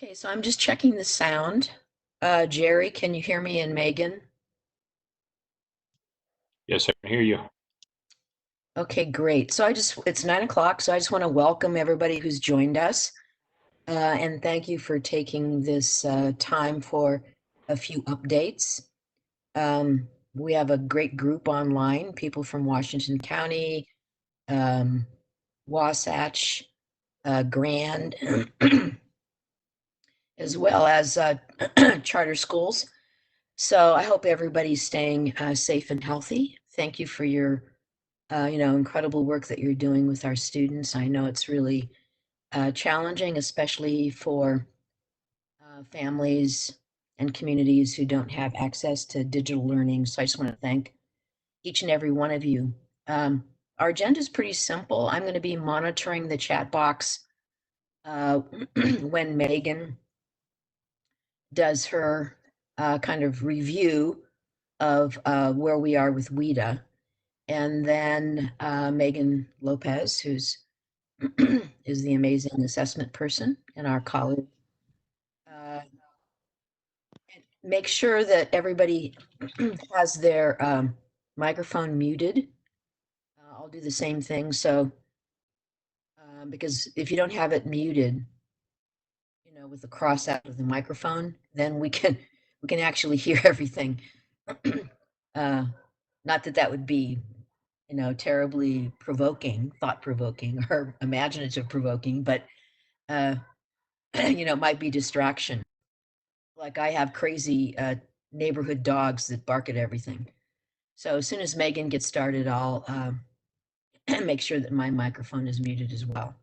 Okay, so I'm just checking the sound. Jerry, can you hear me, and Megan? Yes, I can hear you. Okay, great. So it's 9 o'clock, so I just want to welcome everybody who's joined us. And thank you for taking this time for a few updates. We have a great group online, people from Washington County, um, Wasatch, Grand, as well as charter schools. So I hope everybody's staying safe and healthy. Thank you for your, incredible work that you're doing with our students. I know it's really challenging, especially for families and communities who don't have access to digital learning. So I just want to thank each and every one of you. Um, our agenda is pretty simple. I'm going to be monitoring the chat box uh, when Megan does her kind of review of where we are with WIDA. And then Megan Lopez, who's is the amazing assessment person in our college. And make sure that everybody has their microphone muted. I'll do the same thing. So, because if you don't have it muted, with the cross out of the microphone, then we can actually hear everything. Not that that would be, terribly provoking, thought provoking, or imaginative provoking, but uh, it might be distraction. Like I have crazy neighborhood dogs that bark at everything. So as soon as Megan gets started, I'll make sure that my microphone is muted as well.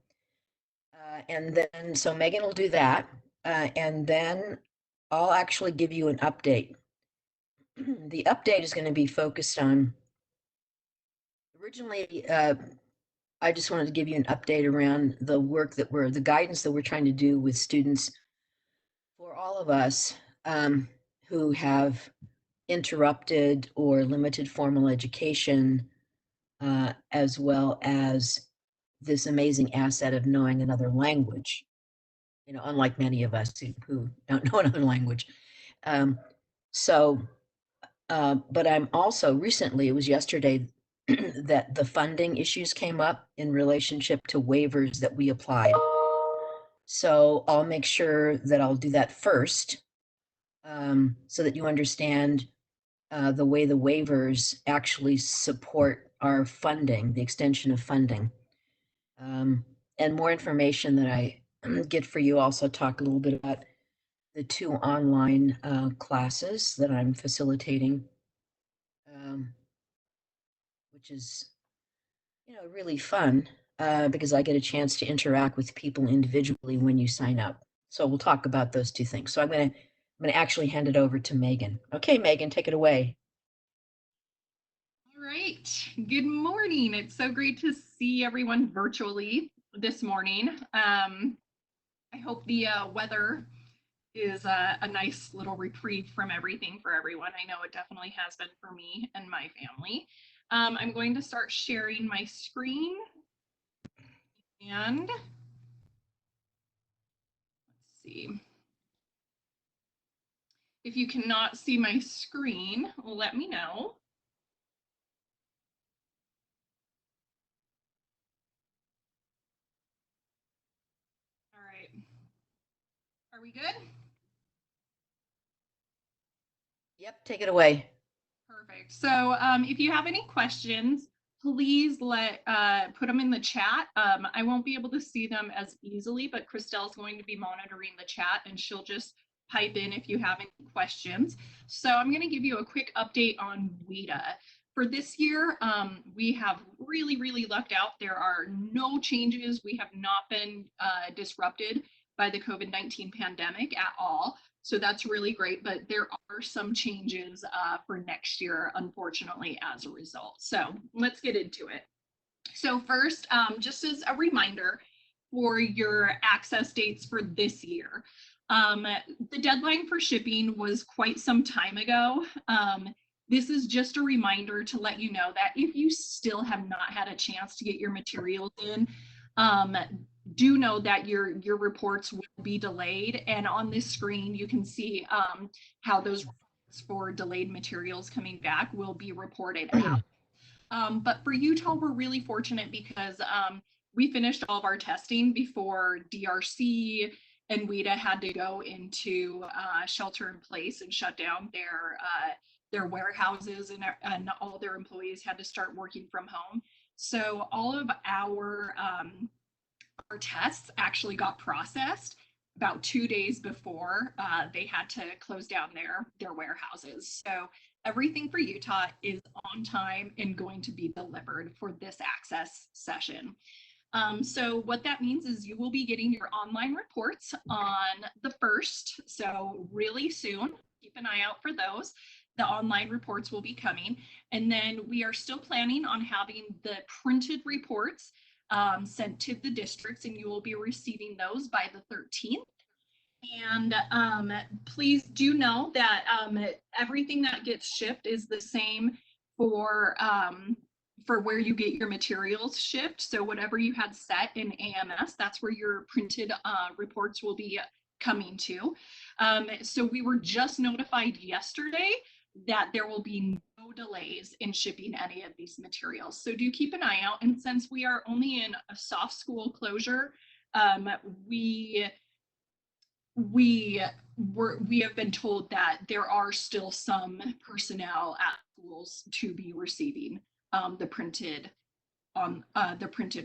And then, so Megan will do that. And then I'll actually give you an update. The update is going to be focused on, originally, I just wanted to give you an update around the guidance that we're trying to do with students for all of us who have interrupted or limited formal education, as well as this amazing asset of knowing another language, unlike many of us who don't know another language. Um, so, but I'm also recently, it was yesterday, that the funding issues came up in relationship to waivers that we applied. So I'll make sure that I'll do that first, so that you understand the way the waivers actually support our funding, the extension of funding. And more information that I get for you, also talk a little bit about the two online classes that I'm facilitating, um, which is, really fun because I get a chance to interact with people individually when you sign up. So we'll talk about those two things. So I'm gonna actually hand it over to Megan. Okay, Megan, take it away. All right. Good morning. It's so great to see everyone virtually this morning. I hope the weather is a nice little reprieve from everything for everyone. I know it definitely has been for me and my family. I'm going to start sharing my screen. And let's see. If you cannot see my screen, let me know. All right. Are we good? Yep, take it away. Perfect. So if you have any questions, please put them in the chat. I won't be able to see them as easily, but Christelle's going to be monitoring the chat and she'll just pipe in if you have any questions. So I'm going to give you a quick update on WIDA. For this year, we have really lucked out. There are no changes. We have not been disrupted by the COVID-19 pandemic at all. So that's really great, but there are some changes for next year, unfortunately, as a result. So let's get into it. So first, just as a reminder for your access dates for this year, the deadline for shipping was quite some time ago. This is just a reminder to let you know that if you still have not had a chance to get your materials in, um, do know that your reports will be delayed. And on this screen, you can see how those reports for delayed materials coming back will be reported out. But for Utah, we're really fortunate because we finished all of our testing before DRC and WIDA had to go into shelter in place and shut down their warehouses, and all their employees had to start working from home. So all of our tests actually got processed about 2 days before they had to close down their warehouses. So everything for Utah is on time and going to be delivered for this access session. So what that means is you will be getting your online reports on the 1st, so really soon. Keep an eye out for those. The online reports will be coming. And then we are still planning on having the printed reports sent to the districts, and you will be receiving those by the 13th. And please do know that everything that gets shipped is the same for where you get your materials shipped. So whatever you had set in AMS, that's where your printed reports will be coming to. So we were just notified yesterday that there will be no delays in shipping any of these materials. So do keep an eye out. And since we are only in a soft school closure, um, we we we have been told that there are still some personnel at schools to be receiving the printed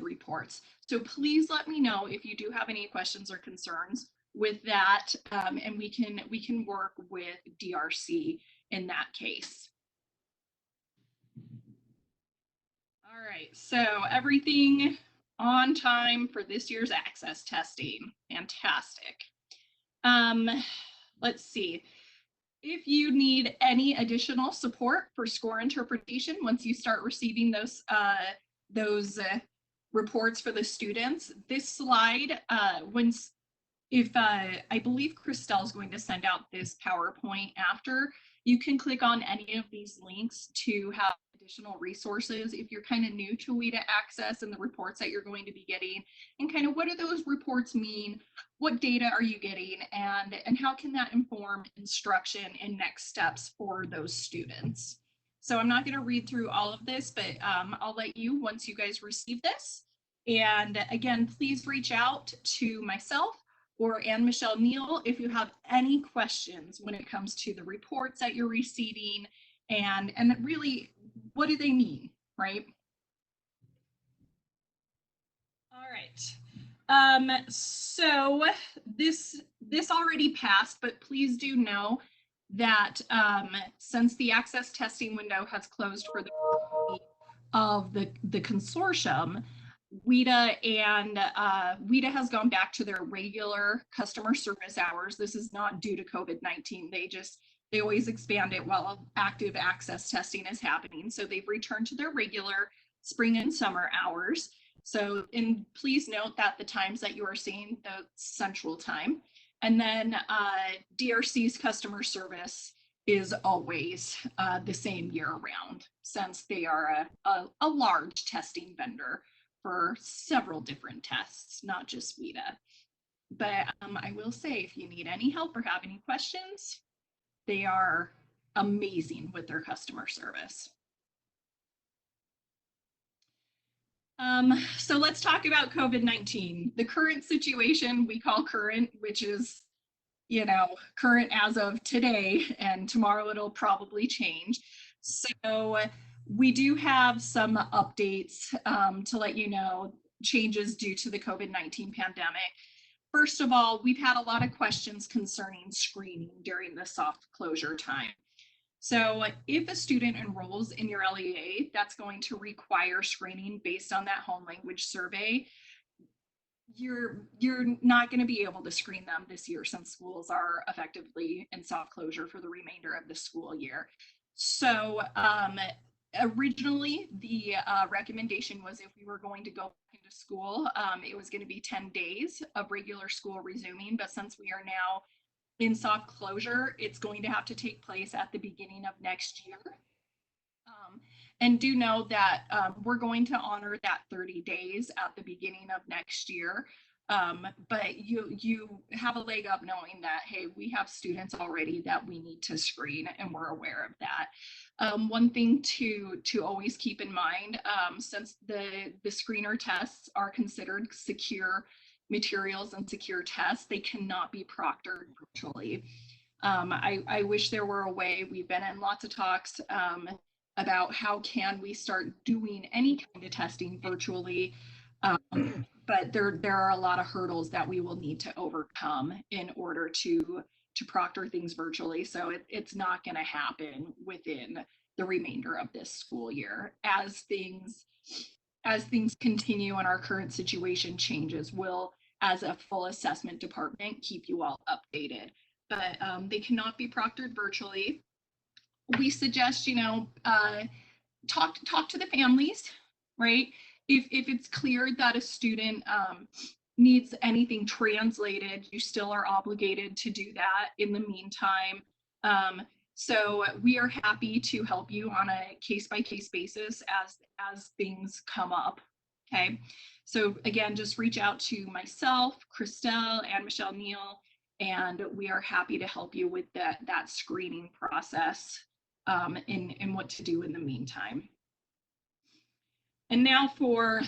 reports. So please let me know if you do have any questions or concerns with that, and we can work with DRC in that case. All right, so everything on time for this year's access testing. Fantastic. Um, let's see. If you need any additional support for score interpretation, once you start receiving those reports for the students, this slide, if I believe Christelle is going to send out this PowerPoint after, you can click on any of these links to have additional resources if you're kind of new to WIDA Access and the reports that you're going to be getting, and kind of what do those reports mean, what data are you getting, and how can that inform instruction and next steps for those students. So I'm not going to read through all of this, but I'll let you once you guys receive this. And again, please reach out to myself or Anne Michelle Neal if you have any questions when it comes to the reports that you're receiving, and really, what do they mean, right? All right. So this already passed, but please do know that since the access testing window has closed for the of the consortium, WIDA has gone back to their regular customer service hours. This is not due to COVID-19. They always expand it while active access testing is happening. So they've returned to their regular spring and summer hours. So, and please note that the times that you are seeing, the central time. And then DRC's customer service is always the same year round, since they are a large testing vendor for several different tests, not just WIDA. But I will say, if you need any help or have any questions, they are amazing with their customer service. So let's talk about COVID-19. The current situation we call current, which is, current as of today, and tomorrow it'll probably change. So we do have some updates to let you know, changes due to the COVID-19 pandemic. First of all, we've had a lot of questions concerning screening during the soft closure time. So if a student enrolls in your LEA, that's going to require screening based on that home language survey. You're not going to be able to screen them this year since schools are effectively in soft closure for the remainder of the school year. So originally the recommendation was if we were going to go back into school, it was going to be 10 days of regular school resuming, but since we are now in soft closure, it's going to have to take place at the beginning of next year. Um, and do know that we're going to honor that 30 days at the beginning of next year. But you have a leg up knowing that, hey, we have students already that we need to screen, and we're aware of that. One thing to always keep in mind, since the screener tests are considered secure materials and secure tests, they cannot be proctored virtually. I wish there were a way. We've been in lots of talks about how can we start doing any kind of testing virtually. But there are a lot of hurdles that we will need to overcome in order to proctor things virtually. So it's not going to happen within the remainder of this school year. As things continue and our current situation changes, we'll, as a full assessment department, keep you all updated. But they cannot be proctored virtually. We suggest, talk to the families, right? If it's clear that a student needs anything translated, you still are obligated to do that in the meantime. So we are happy to help you on a case by case basis as things come up. Okay. So again, just reach out to myself, Christelle, and Michelle Neal, and we are happy to help you with that screening process, in what to do in the meantime. And now for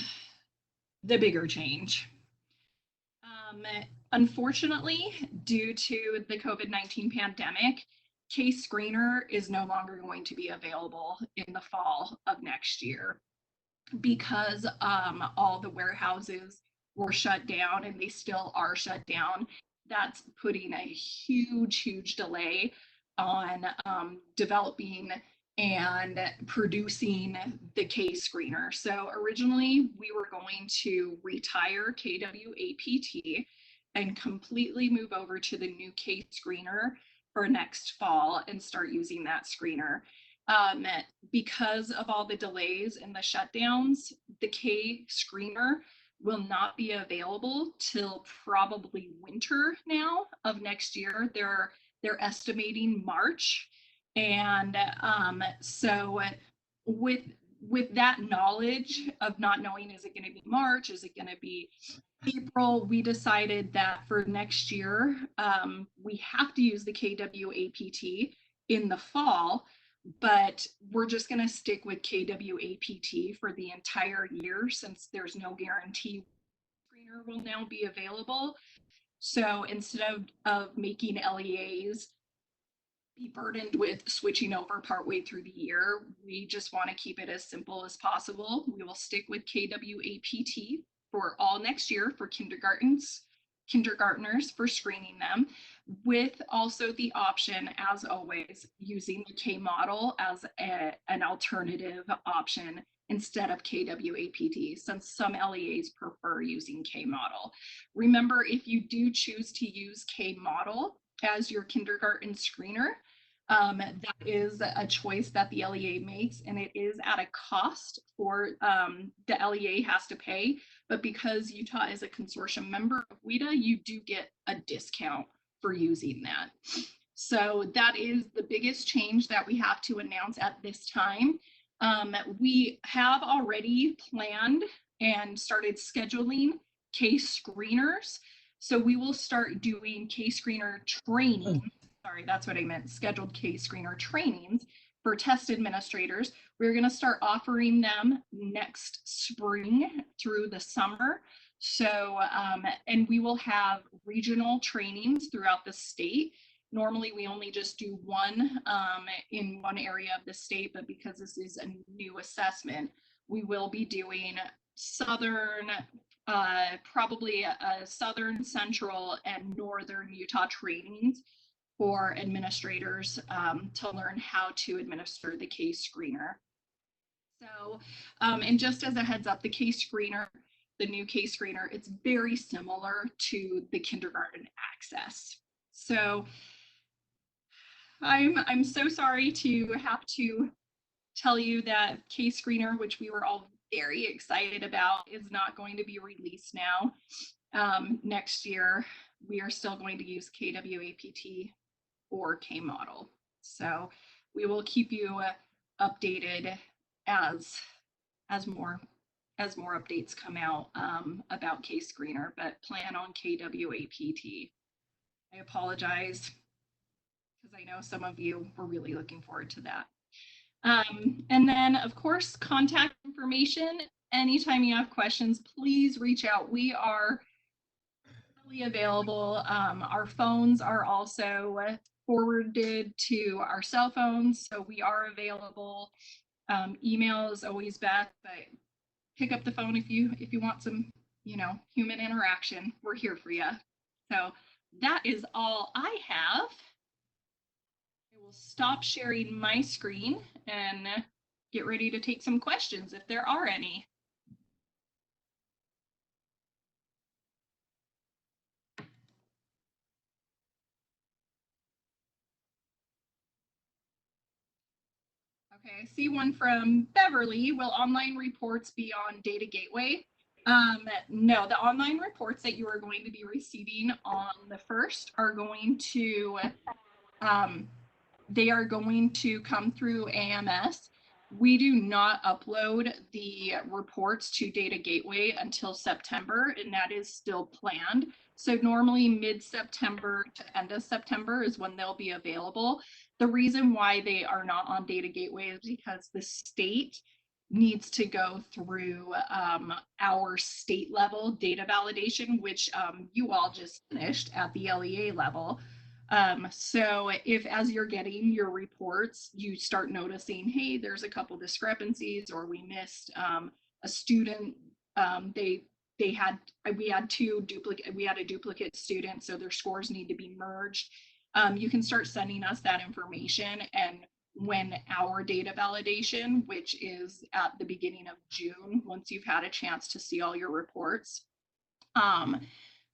the bigger change. Unfortunately, due to the COVID-19 pandemic, Case Screener is no longer going to be available in the fall of next year because all the warehouses were shut down, and they still are shut down. That's putting a huge delay on developing and producing the Case Screener. So originally we were going to retire KWAPT and completely move over to the new Case Screener for next fall and start using that screener. Um, because of all the delays and the shutdowns, the K screener will not be available till probably winter now of next year. They're estimating March, and so with with that knowledge of not knowing, is it going to be March, is it going to be April, we decided that for next year, we have to use the KWAPT in the fall, but we're just going to stick with KWAPT for the entire year since there's no guarantee screener will now be available. So instead of making LEAs be burdened with switching over partway through the year, we just want to keep it as simple as possible. We will stick with KWAPT for all next year for kindergartners for screening them, with also the option, as always, using the K model as an alternative option instead of KWAPT, since some LEAs prefer using K model. Remember, if you do choose to use K model as your kindergarten screener, that is a choice that the LEA makes, and it is at a cost for the LEA has to pay. But because Utah is a consortium member of WIDA, you do get a discount for using that. So that is the biggest change that we have to announce at this time. We have already planned and started scheduling case screeners. So we will start doing case screener training. Sorry, that's what I meant, scheduled case screener trainings for test administrators. We're going to start offering them next spring through the summer. So, and we will have regional trainings throughout the state. Normally, we only just do one in one area of the state, but because this is a new assessment, we will be doing southern, probably a southern, central, and northern Utah trainings for administrators to learn how to administer the case screener. So, and just as a heads up, the case screener, the new case screener, it's very similar to the kindergarten access. So I'm so sorry to have to tell you that case screener, which we were all very excited about, is not going to be released now. Next year, we are still going to use KWAPT or K model. So we will keep you updated as more updates come out about K-Screener, but plan on KWAPT. I apologize because I know some of you were really looking forward to that. And then, of course, contact information. Anytime you have questions, please reach out. We are really available. Our phones are also forwarded to our cell phones, so we are available. Email is always best, but pick up the phone if you want some, human interaction. We're here for you. So that is all I have. I will stop sharing my screen and get ready to take some questions if there are any. Okay, I see one from Beverly. Will online reports be on Data Gateway? No, the online reports that you are going to be receiving on the 1st are going to they are going to come through AMS. We do not upload the reports to Data Gateway until September, and that is still planned. So normally mid-September to end of September is when they'll be available. The reason why they are not on Data Gateway is because the state needs to go through our state level data validation, which you all just finished at the LEA level. So if as you're getting your reports, you start noticing, hey, there's a couple discrepancies, or we missed a student, we had a duplicate student, so their scores need to be merged. You can start sending us that information, and when our data validation, which is at the beginning of June, once you've had a chance to see all your reports,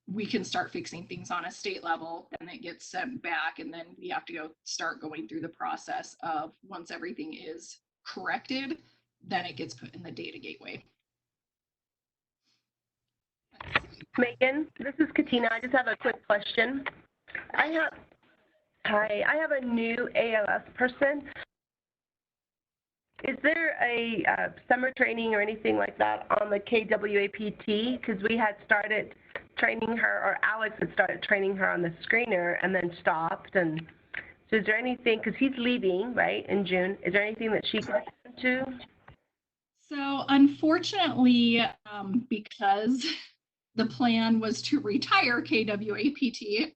we can start fixing things on a state level, and it gets sent back, and then we have to start going through the process of, once everything is corrected, then it gets put in the data gateway. Megan, this is Katina. I just have a quick question. I have a new ALS person. Is there a summer training or anything like that on the KWAPT? Because we had started training her, or Alex had started training her on the screener and then stopped. And so is there anything, because he's leaving, right, in June, is there anything that she can do? So unfortunately, because the plan was to retire KWAPT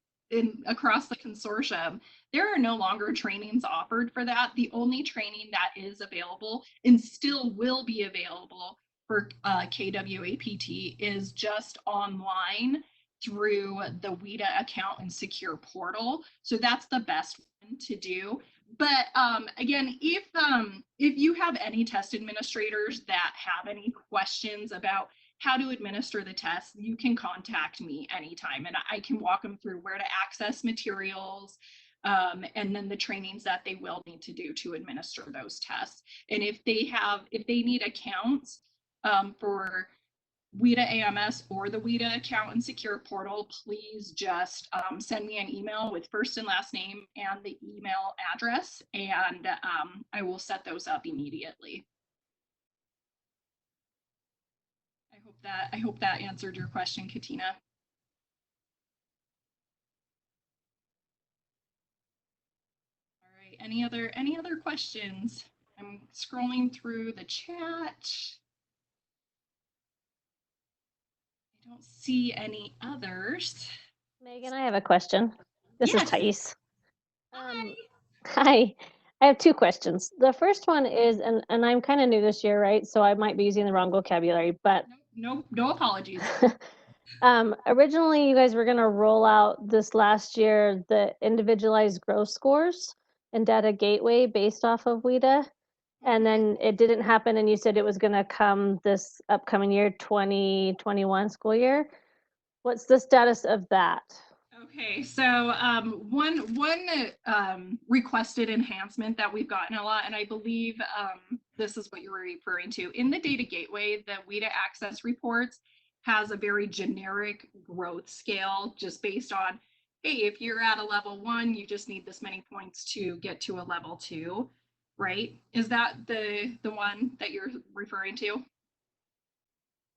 across the consortium, there are no longer trainings offered for that. The only training that is available and still will be available for KWAPT is just online through the WIDA account and secure portal. So that's the best one to do. But again, if you have any test administrators that have any questions about how to administer the test, you can contact me anytime, and I can walk them through where to access materials, and then the trainings that they will need to do to administer those tests. And if they need accounts for WIDA AMS or the WIDA account and secure portal, please just send me an email with first and last name and the email address, and I will set those up immediately. I hope that answered your question, Katina. All right, any other questions? I'm scrolling through the chat. I don't see any others. Megan, I have a question. This Yes. is Thais. Hi. Hi. I have two questions. The first one is, and I'm kind of new this year, right? So I might be using the wrong vocabulary, but no apologies. Originally, you guys were going to roll out this last year the individualized growth scores and data gateway based off of WIDA. And then it didn't happen, and you said it was going to come this upcoming year, 2021 school year. What's the status of that? Okay, so one requested enhancement that we've gotten a lot, and I believe this is what you were referring to. In the data gateway, the WIDA access reports has a very generic growth scale just based on, hey, if you're at a level 1, you just need this many points to get to a level 2. right? Is that the one that you're referring to?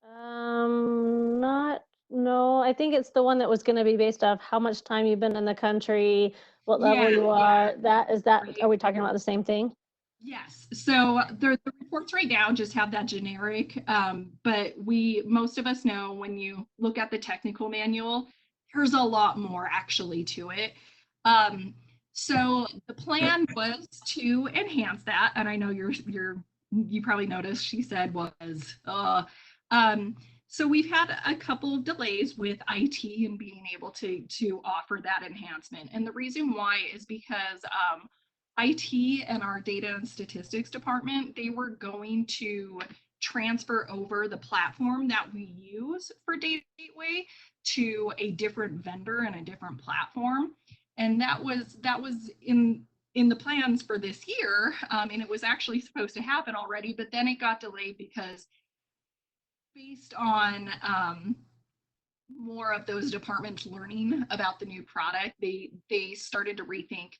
Not, no, I think it's the one that was gonna be based off how much time you've been in the country, what level Yeah, you yeah. are. That, Right. are we talking about the same thing? Yes. So the reports right now just have that generic, but most of us know when you look at the technical manual, there's a lot more actually to it. Um, so the plan was to enhance that, and I know you probably noticed she said was, um, so we've had a couple of delays with IT and being able to offer that enhancement, and the reason why is because IT and our data and statistics department, they were going to transfer over the platform that we use for Data Gateway to a different vendor and a different platform. And that was in the plans for this year, and it was actually supposed to happen already, but then it got delayed because based on more of those departments learning about the new product, they started to rethink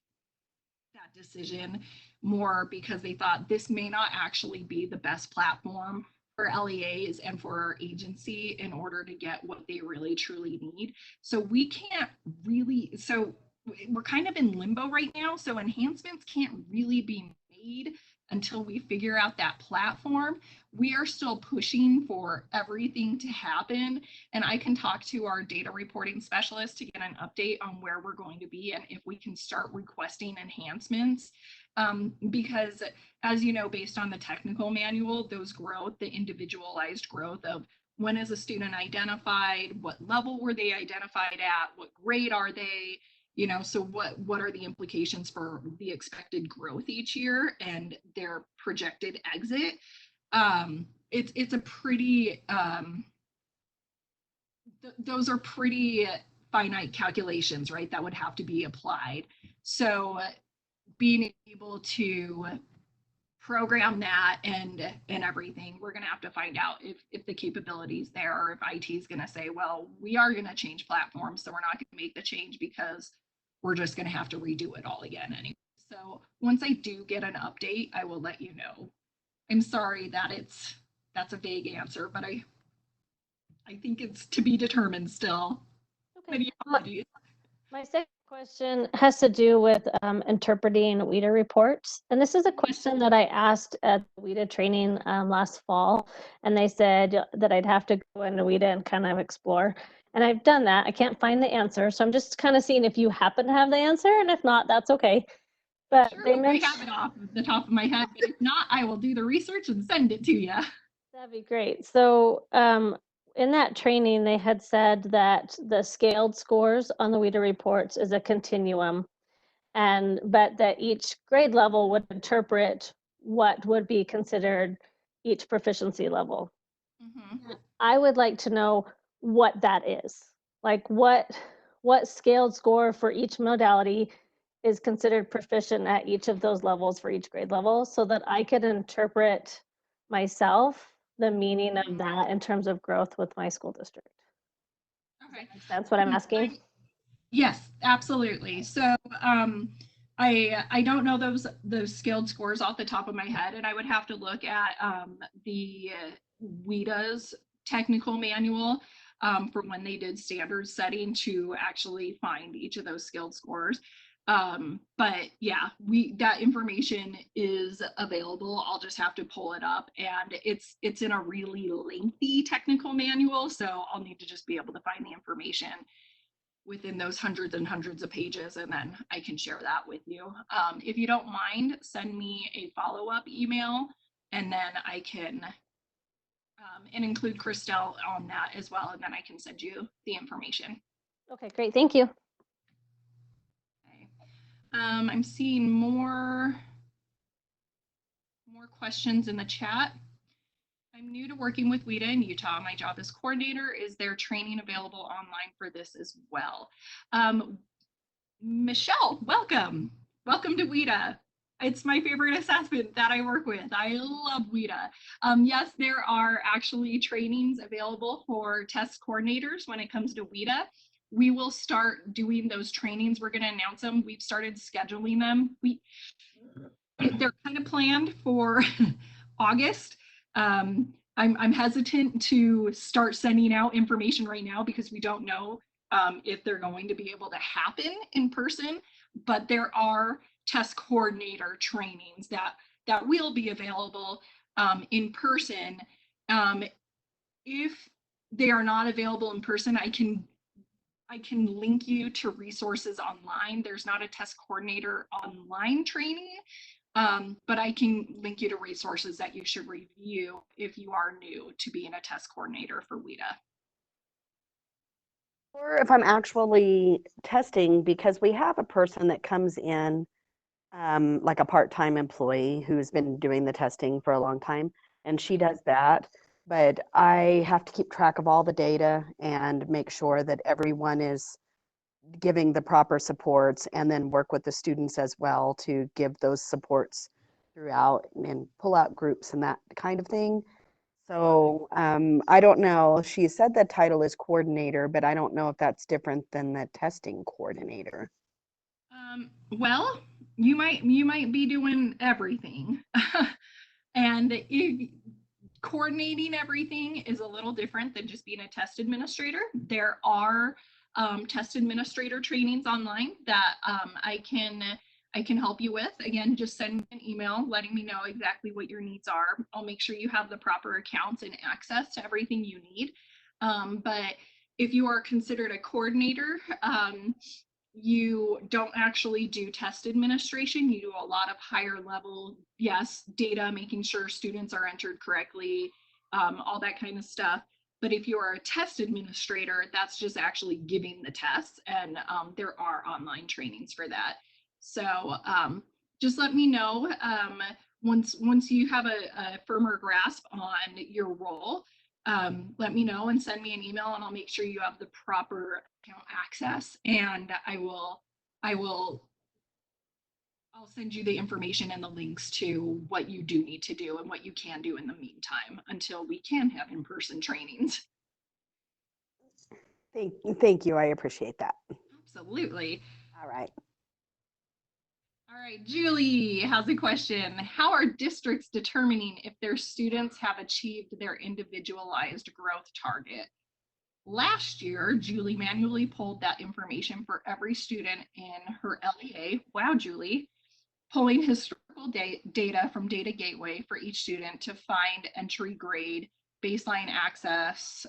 that decision more because they thought this may not actually be the best platform for LEAs and for our agency in order to get what they really truly need. So we can't really, so we're kind of in limbo right now. So enhancements can't really be made until we figure out that platform. We are still pushing for everything to happen, and I can talk to our data reporting specialist to get an update on where we're going to be and if we can start requesting enhancements. Because as you know, based on the technical manual, those growth, the individualized growth of when is a student identified, what level were they identified at, what grade are they, so what are the implications for the expected growth each year and their projected exit. It's a pretty those are pretty finite calculations, right? That would have to be applied. So being able to program that and everything, we're going to have to find out if the capabilities there, or if IT is going to say, well, we are going to change platforms, so we're not going to make the change because we're just going to have to redo it all again anyway. So once I do get an update, I will let you know. I'm sorry that that's a vague answer, but I think it's to be determined still. Okay. Many apologies. My second question has to do with interpreting WIDA reports. And this is a question that I asked at the WIDA training last fall. And they said that I'd have to go into WIDA and kind of explore. And I've done that. I can't find the answer. So I'm just kind of seeing if you happen to have the answer. And if not, that's okay. But Sure, they I mentioned, have it off the top of my head, but if not, I will do the research and send it to you. that'd be great. So in that training, they had said that the scaled scores on the WIDA reports is a continuum, but that each grade level would interpret what would be considered each proficiency level. Mm-hmm. I would like to know what that is. Like what scaled score for each modality is considered proficient at each of those levels for each grade level, so that I could interpret myself the meaning of that in terms of growth with my school district. Okay. That's what I'm asking. Yes, absolutely. So I don't know those skilled scores off the top of my head, and I would have to look at the WIDA's technical manual for when they did standard setting to actually find each of those skilled scores. But yeah, that information is available. I'll just have to pull it up, and it's in a really lengthy technical manual, so I'll need to just be able to find the information within those hundreds and hundreds of pages, and then I can share that with you. If you don't mind, send me a follow-up email, and then I can and include Christelle on that as well, and then I can send you the information. Okay, great. Thank you. Okay. I'm seeing more questions in the chat. I'm new to working with WIDA in Utah. My job as coordinator. Is there training available online for this as well? Michelle, welcome. Welcome to WIDA. It's my favorite assessment that I work with. I love WIDA. Yes, there are actually trainings available for test coordinators when it comes to WIDA. We will start doing those trainings. We're going to announce them. We've started scheduling them. they're kind of planned for August. I'm hesitant to start sending out information right now because we don't know if they're going to be able to happen in person, but there are test coordinator trainings that will be available in person. If they are not available in person, I can link you to resources online. There's not a test coordinator online training, but I can link you to resources that you should review if you are new to being a test coordinator for WIDA. Or if I'm actually testing, because we have a person that comes in, like a part-time employee who's been doing the testing for a long time, and she does that. But I have to keep track of all the data and make sure that everyone is giving the proper supports, and then work with the students as well to give those supports throughout and pull out groups and that kind of thing. So I don't know. She said the title is coordinator, but I don't know if that's different than the testing coordinator. Well, you might be doing everything. And if coordinating everything is a little different than just being a test administrator. There are test administrator trainings online that I can help you with. Again, just send me an email letting me know exactly what your needs are. I'll make sure you have the proper accounts and access to everything you need. But if you are considered a coordinator, you don't actually do test administration. You do a lot of higher level, yes, data, making sure students are entered correctly, all that kind of stuff. But if you are a test administrator, that's just actually giving the tests, and there are online trainings for that. So just let me know once you have a firmer grasp on your role. Let me know and send me an email, and I'll make sure you have the proper account access, and I'll send you the information and the links to what you do need to do and what you can do in the meantime until we can have in-person trainings. Thank you. I appreciate that. Absolutely. All right. All right, Julie has a question. How are districts determining if their students have achieved their individualized growth target? Last year, Julie manually pulled that information for every student in her LEA. Wow, Julie. Pulling historical data from Data Gateway for each student to find entry grade, baseline access.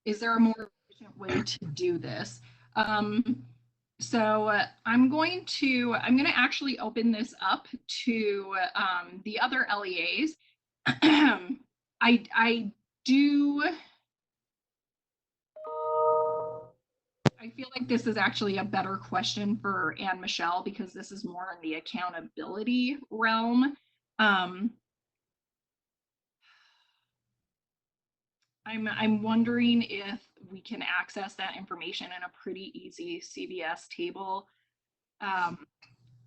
Is there a more efficient way to do this? So I'm going to actually open this up to the other LEAs. I do. I feel like this is actually a better question for Anne Michelle because this is more in the accountability realm. I'm wondering if we can access that information in a pretty easy CVS table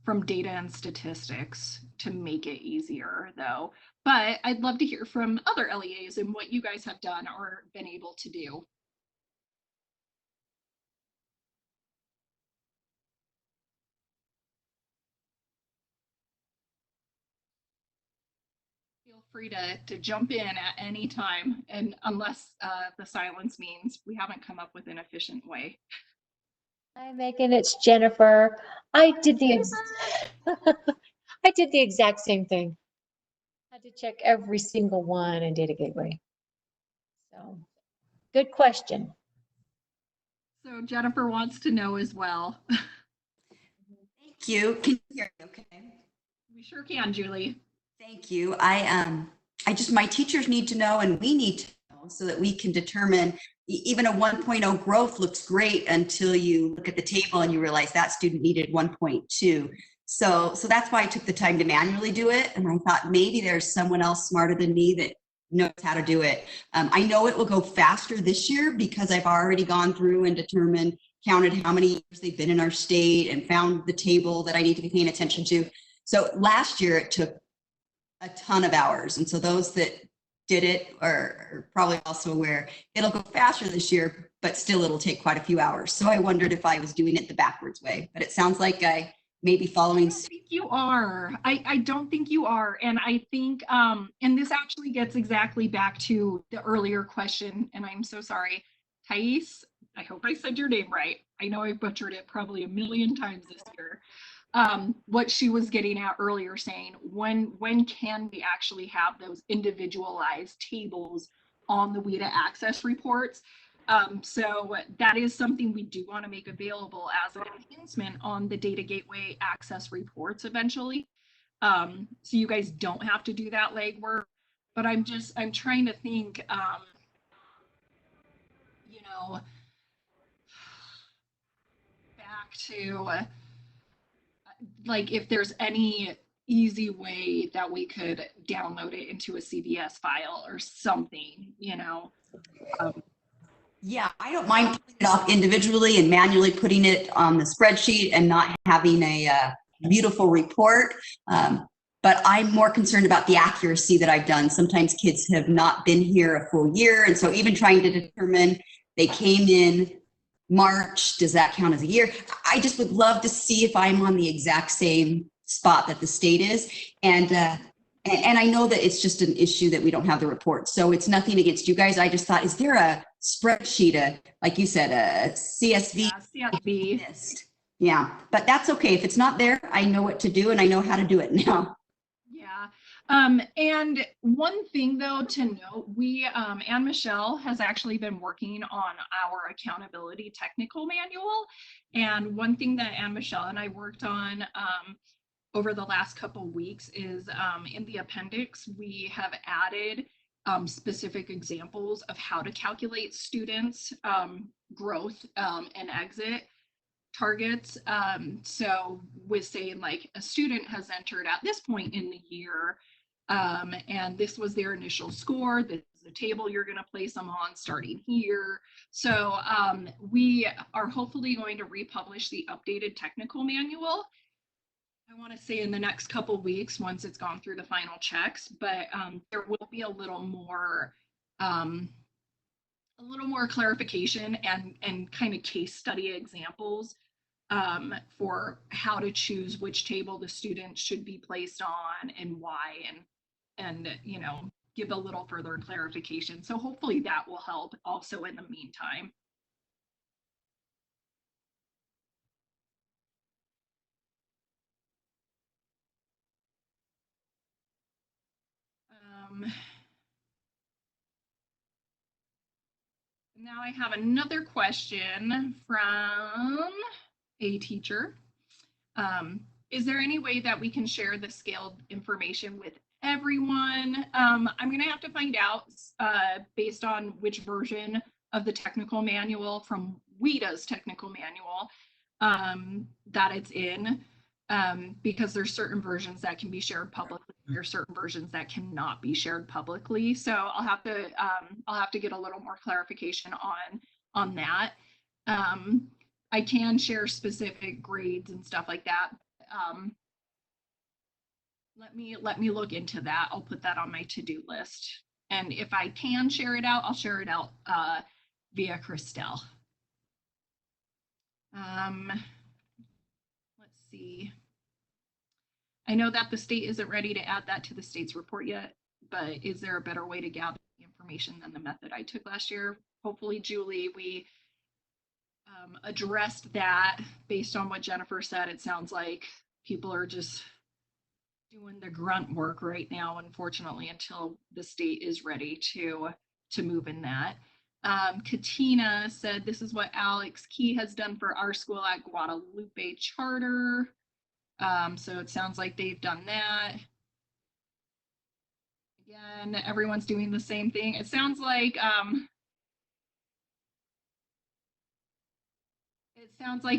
from data and statistics to make it easier, though. But I'd love to hear from other LEAs and what you guys have done or been able to do. Feel free to jump in at any time, and unless the silence means we haven't come up with an efficient way. Hi, Megan. It's Jennifer. I did the I did the exact same thing. Had to check every single one in Data Gateway. So, good question. So Jennifer wants to know as well. Thank you. Can you hear me okay? We sure can, Julie. Thank you. I just, my teachers need to know and we need to know so that we can determine even a 1.0 growth looks great until you look at the table and you realize that student needed 1.2. So that's why I took the time to manually do it. And I thought maybe there's someone else smarter than me that knows how to do it. I know it will go faster this year because I've already gone through and counted how many years they've been in our state and found the table that I need to be paying attention to. So last year it took a ton of hours. And so those that did it are probably also aware it'll go faster this year, but still it'll take quite a few hours. So I wondered if I was doing it the backwards way, but it sounds like I maybe following. I don't think you are. I don't think you are. And I think, and this actually gets exactly back to the earlier question, and I'm so sorry. Thais, I hope I said your name right. I know I butchered it probably a million times this year. What she was getting at earlier, saying when can we actually have those individualized tables on the WIDA access reports? So that is something we do want to make available as an enhancement on the data gateway access reports eventually. So you guys don't have to do that legwork, but I'm trying to think, you know, back to like if there's any easy way that we could download it into a CVS file or something, you know. Yeah, I don't mind putting it off individually and manually putting it on the spreadsheet and not having a beautiful report. But I'm more concerned about the accuracy that I've done. Sometimes kids have not been here a full year. And so even trying to determine they came in March, does that count as a year? I just would love to see if I'm on the exact same spot that the state is. And I know that it's just an issue that we don't have the report. So it's nothing against you guys. I just thought, is there a spreadsheet, like you said, a CSV? Yeah, CSV. List? Yeah, but that's okay. If it's not there, I know what to do and I know how to do it now. Yeah. And one thing though to note, we, Anne Michelle has actually been working on our accountability technical manual. And one thing that Anne Michelle and I worked on over the last couple of weeks is in the appendix, we have added specific examples of how to calculate students' growth and exit targets. So with saying like a student has entered at this point in the year, and this was their initial score, this is the table you're going to place them on starting here. So we are hopefully going to republish the updated technical manual. I want to say in the next couple of weeks once it's gone through the final checks, but there will be a little more clarification and kind of case study examples for how to choose which table the student should be placed on and why, and you know, give a little further clarification. So hopefully that will help also in the meantime. Now I have another question from a teacher. Is there any way that we can share the scaled information with everyone? I'm going to have to find out based on which version of the technical manual from WIDA's technical manual that it's in, because there's certain versions that can be shared publicly. There's certain versions that cannot be shared publicly. So I'll have to get a little more clarification on that. I can share specific grades and stuff like that. Let me look into that. I'll put that on my to-do list. And if I can share it out, I'll share it out via Christelle. Let's see. I know that the state isn't ready to add that to the state's report yet, but is there a better way to gather the information than the method I took last year? Hopefully, Julie, we addressed that based on what Jennifer said. It sounds like people are just doing the grunt work right now, unfortunately, until the state is ready to move in that. Katina said, this is what Alex Key has done for our school at Guadalupe Charter. So it sounds like they've done that. Again, everyone's doing the same thing. It sounds like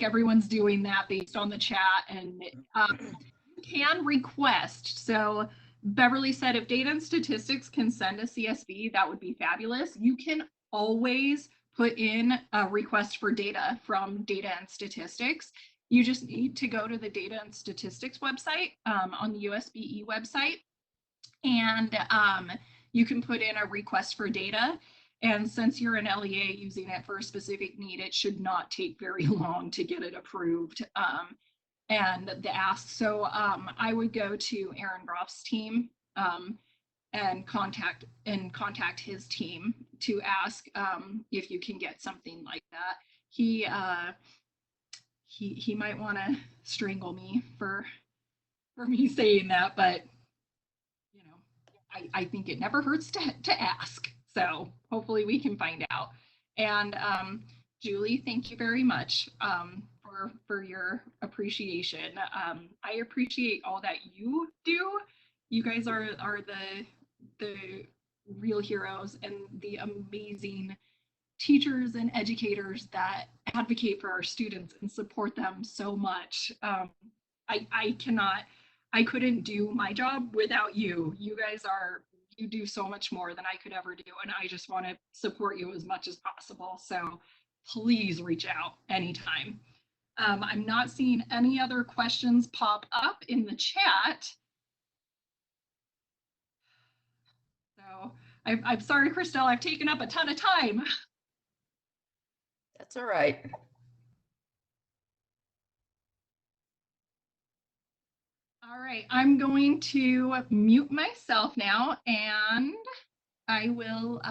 everyone's doing that based on the chat, and can request. So Beverly said, if data and statistics can send a CSV, that would be fabulous. You can always put in a request for data from data and statistics. You just need to go to the data and statistics website on the USBE website, and you can put in a request for data. And since you're an LEA using it for a specific need, it should not take very long to get it approved. and the ask. So I would go to Aaron Groff's team and contact his team to ask if you can get something like that. He might want to strangle me for me saying that, but you know, I think it never hurts to ask. So hopefully we can find out. And Julie, thank you very much for your appreciation. I appreciate all that you do. You guys are the real heroes and the amazing teachers and educators that advocate for our students and support them so much. I couldn't do my job without you. You do so much more than I could ever do. And I just want to support you as much as possible. So please reach out anytime. I'm not seeing any other questions pop up in the chat. So I'm sorry, Christelle, I've taken up a ton of time. That's all right. All right, I'm going to mute myself now and I will,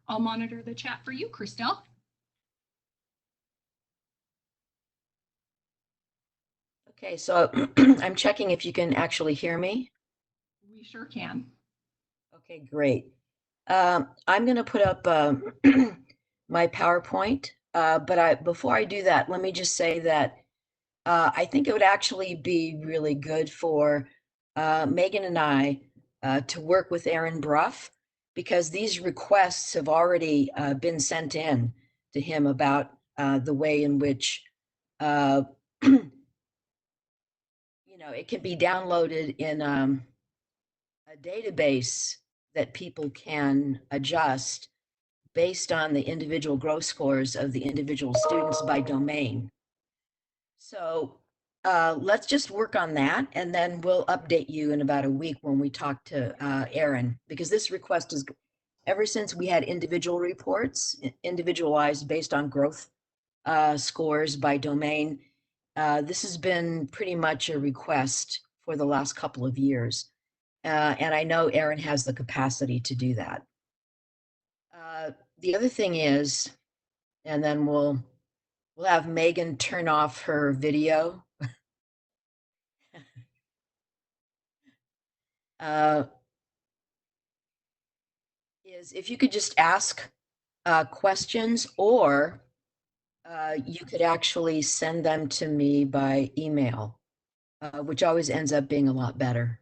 I'll monitor the chat for you, Christelle. Okay, so I'm checking if you can actually hear me. We sure can. Okay, great. I'm going to put up my PowerPoint, but before I do that, let me just say that I think it would actually be really good for Megan and I to work with Aaron Bruff, because these requests have already been sent in to him about the way in which it can be downloaded in a database that people can adjust based on the individual growth scores of the individual students by domain. So let's just work on that, and then we'll update you in about a week when we talk to Aaron, because this request is, ever since we had individual reports, individualized based on growth scores by domain, this has been pretty much a request for the last couple of years. And I know Aaron has the capacity to do that. The other thing is, and then we'll have Megan turn off her video. Is if you could just ask questions, or you could actually send them to me by email, which always ends up being a lot better.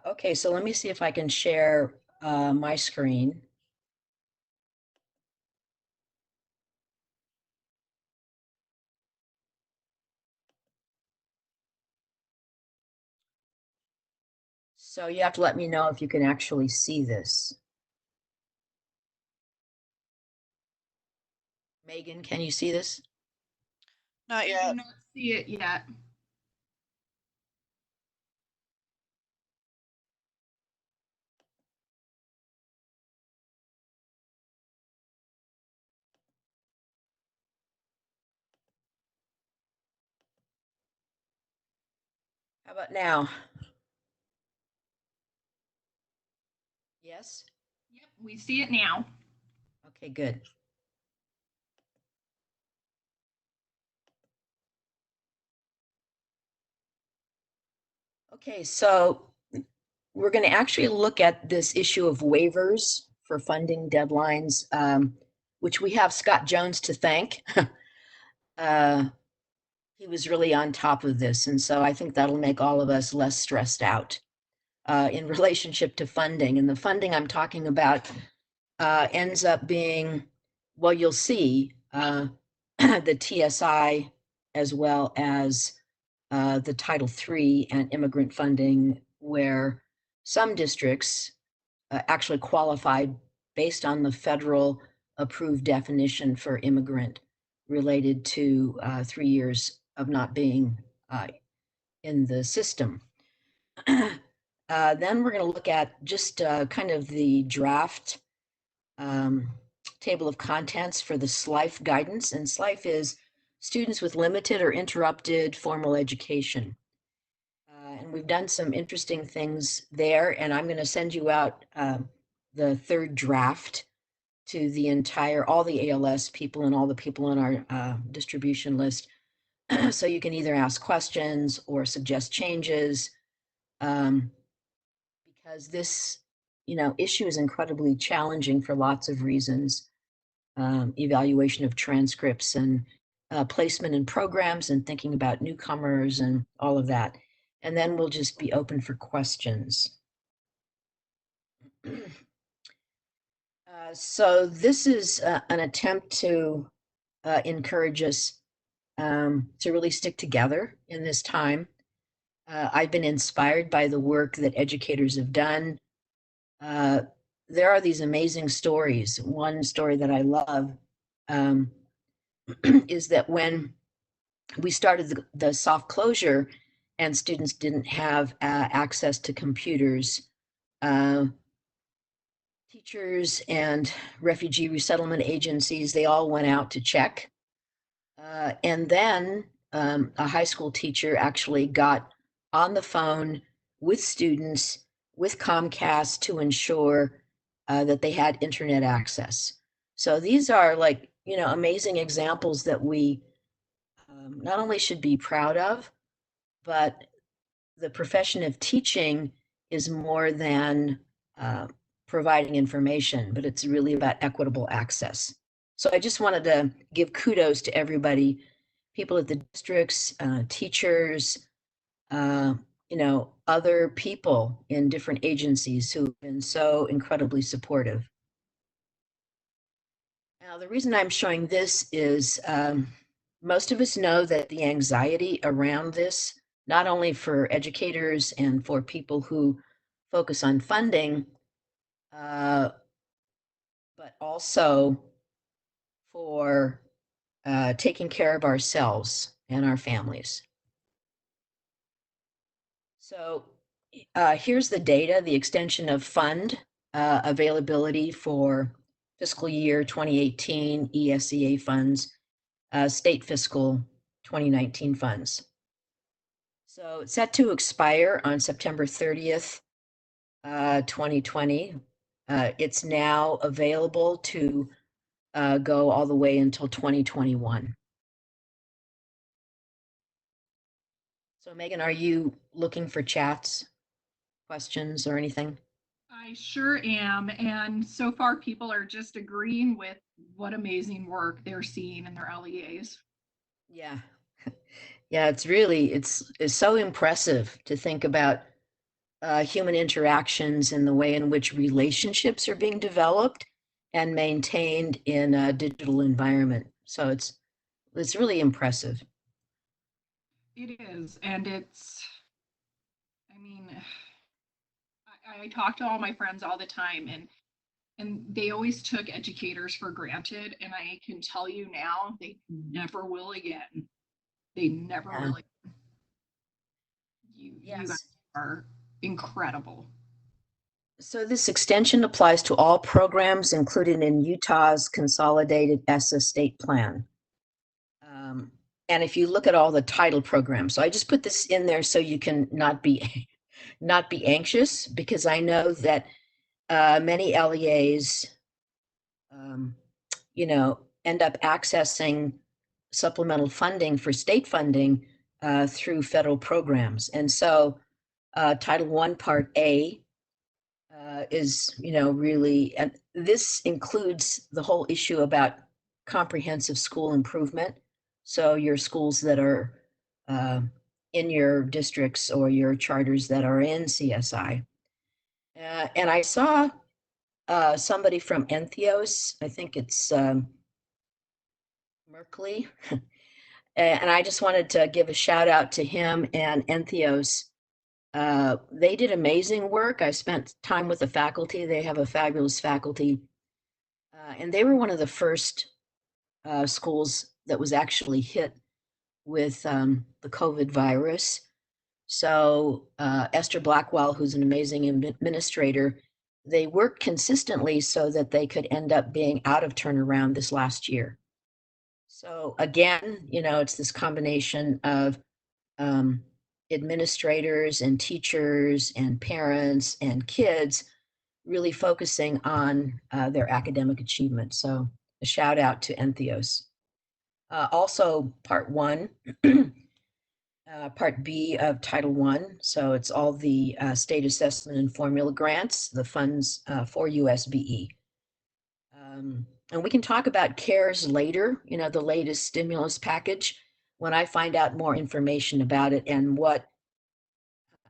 Okay, so let me see if I can share my screen. So you have to let me know if you can actually see this. Megan, can you see this? Not I yet. do not see it yet. How about now? Yes? Yep, we see it now. Okay, good. Okay, so we're going to actually look at this issue of waivers for funding deadlines, which we have Scott Jones to thank. He was really on top of this, and so I think that'll make all of us less stressed out in relationship to funding. And the funding I'm talking about ends up being, well, you'll see the TSI as well as the Title III and immigrant funding, where some districts actually qualified based on the federal approved definition for immigrant related to 3 years of not being in the system. Then we're going to look at just kind of the draft table of contents for the SLIFE guidance. And SLIFE is students with limited or interrupted formal education. And we've done some interesting things there, and I'm going to send you out the third draft to all the ALS people and all the people on our distribution list. So you can either ask questions or suggest changes, because this, issue is incredibly challenging for lots of reasons. Evaluation of transcripts and placement in programs and thinking about newcomers and all of that. And then we'll just be open for questions. So this is an attempt to encourage us to really stick together in this time. I've been inspired by the work that educators have done. There are these amazing stories. One story that I love is that when we started the soft closure and students didn't have access to computers, teachers and refugee resettlement agencies, they all went out to check. And then a high school teacher actually got on the phone with students with Comcast to ensure that they had internet access. So these are amazing examples that we not only should be proud of, but the profession of teaching is more than uh, providing information, but it's really about equitable access. So I just wanted to give kudos to everybody, people at the districts, teachers, other people in different agencies who've been so incredibly supportive. Now, the reason I'm showing this is most of us know that the anxiety around this, not only for educators and for people who focus on funding, but also for taking care of ourselves and our families. So here's the data, the extension of fund availability for fiscal year 2018 ESEA funds, state fiscal 2019 funds. So it's set to expire on September 30th, 2020. It's now available to go all the way until 2021. So Megan, are you looking for chats, questions, or anything? I sure am. And so far, people are just agreeing with what amazing work they're seeing in their LEAs. Yeah. Yeah, it's so impressive to think about human interactions and the way in which relationships are being developed and maintained in a digital environment. So it's really impressive. It is, and I mean, I talk to all my friends all the time, and they always took educators for granted, and I can tell you now, they never will again. They never Yeah. will again. You guys Yes. are incredible. So this extension applies to all programs included in Utah's consolidated ESSA state plan. And if you look at all the title programs, so I just put this in there so you can not be anxious, because I know that many LEAs, end up accessing supplemental funding for state funding through federal programs. And so Title I, Part A is, really, and this includes the whole issue about comprehensive school improvement. So your schools that are in your districts or your charters that are in CSI. And I saw somebody from Entheos, I think it's Merkley, and I just wanted to give a shout out to him and Entheos. They did amazing work. I spent time with the faculty. They have a fabulous faculty. And they were one of the first schools that was actually hit with the COVID virus. So Esther Blackwell, who's an amazing administrator, they worked consistently so that they could end up being out of turnaround this last year. So again, it's this combination of um, administrators and teachers and parents and kids really focusing on their academic achievement. So a shout out to Entheos. Also, part one, part B of Title One. So it's all the state assessment and formula grants, the funds for USBE. And we can talk about CARES later, the latest stimulus package, when I find out more information about it and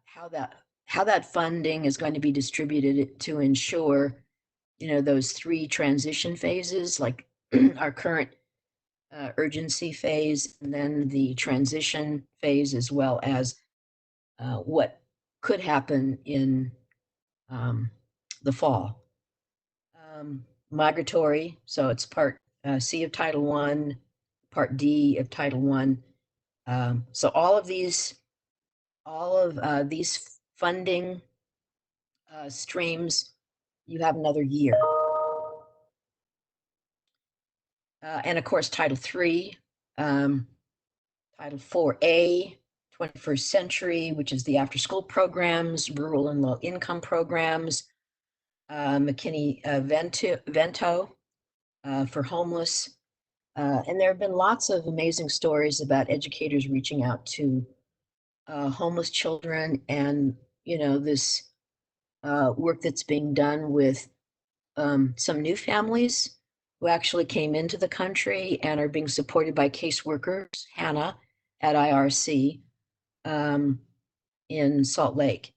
how that funding is going to be distributed to ensure, those three transition phases, like our current urgency phase, and then the transition phase, as well as what could happen in the fall. Migratory, so it's part C of Title One, part D of Title One. So all of these funding streams, you have another year. And of course, Title III, Title 4A, 21st Century, which is the after-school programs, rural and low-income programs, McKinney-Vento for homeless. And there have been lots of amazing stories about educators reaching out to homeless children, and this work that's being done with some new families who actually came into the country and are being supported by caseworkers, Hannah at IRC in Salt Lake.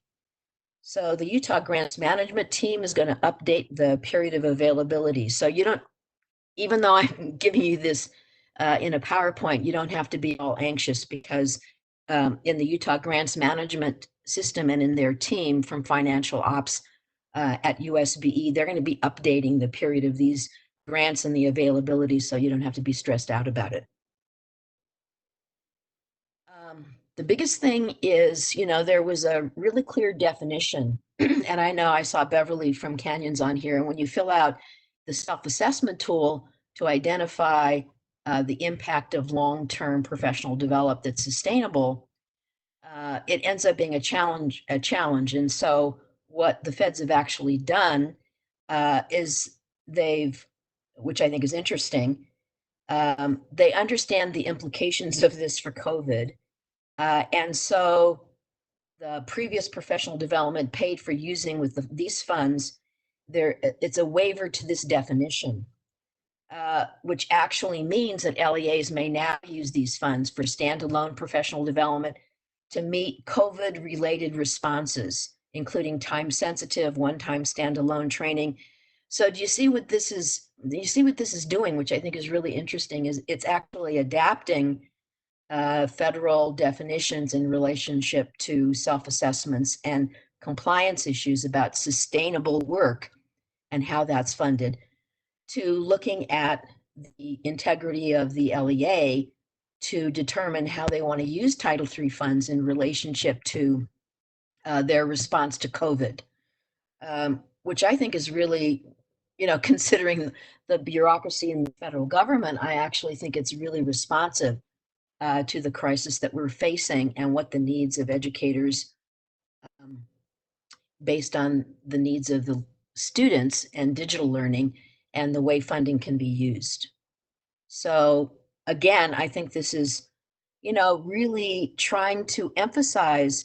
So the Utah Grants Management Team is going to update the period of availability. So you don't, even though I'm giving you this in a PowerPoint, you don't have to be all anxious, because in the Utah Grants Management System and in their team from Financial Ops at USBE, they're going to be updating the period of these grants and the availability, so you don't have to be stressed out about it. The biggest thing is, there was a really clear definition, and I know I saw Beverly from Canyons on here, and when you fill out the self-assessment tool to identify the impact of long-term professional development that's sustainable, it ends up being a challenge. And so what the feds have actually done is which I think is interesting, they understand the implications of this for COVID. And so the previous professional development paid for using with these funds, it's a waiver to this definition, which actually means that LEAs may now use these funds for standalone professional development to meet COVID-related responses, including time-sensitive, one-time standalone training. So do you see what this is? Do you see what this is doing, which I think is really interesting? Is it's actually adapting federal definitions in relationship to self-assessments and compliance issues about sustainable work and how that's funded, to looking at the integrity of the LEA to determine how they want to use Title III funds in relationship to their response to COVID, which I think is really, considering the bureaucracy in the federal government, I actually think it's really responsive to the crisis that we're facing and what the needs of educators, based on the needs of the students and digital learning and the way funding can be used. So again, I think this is, really trying to emphasize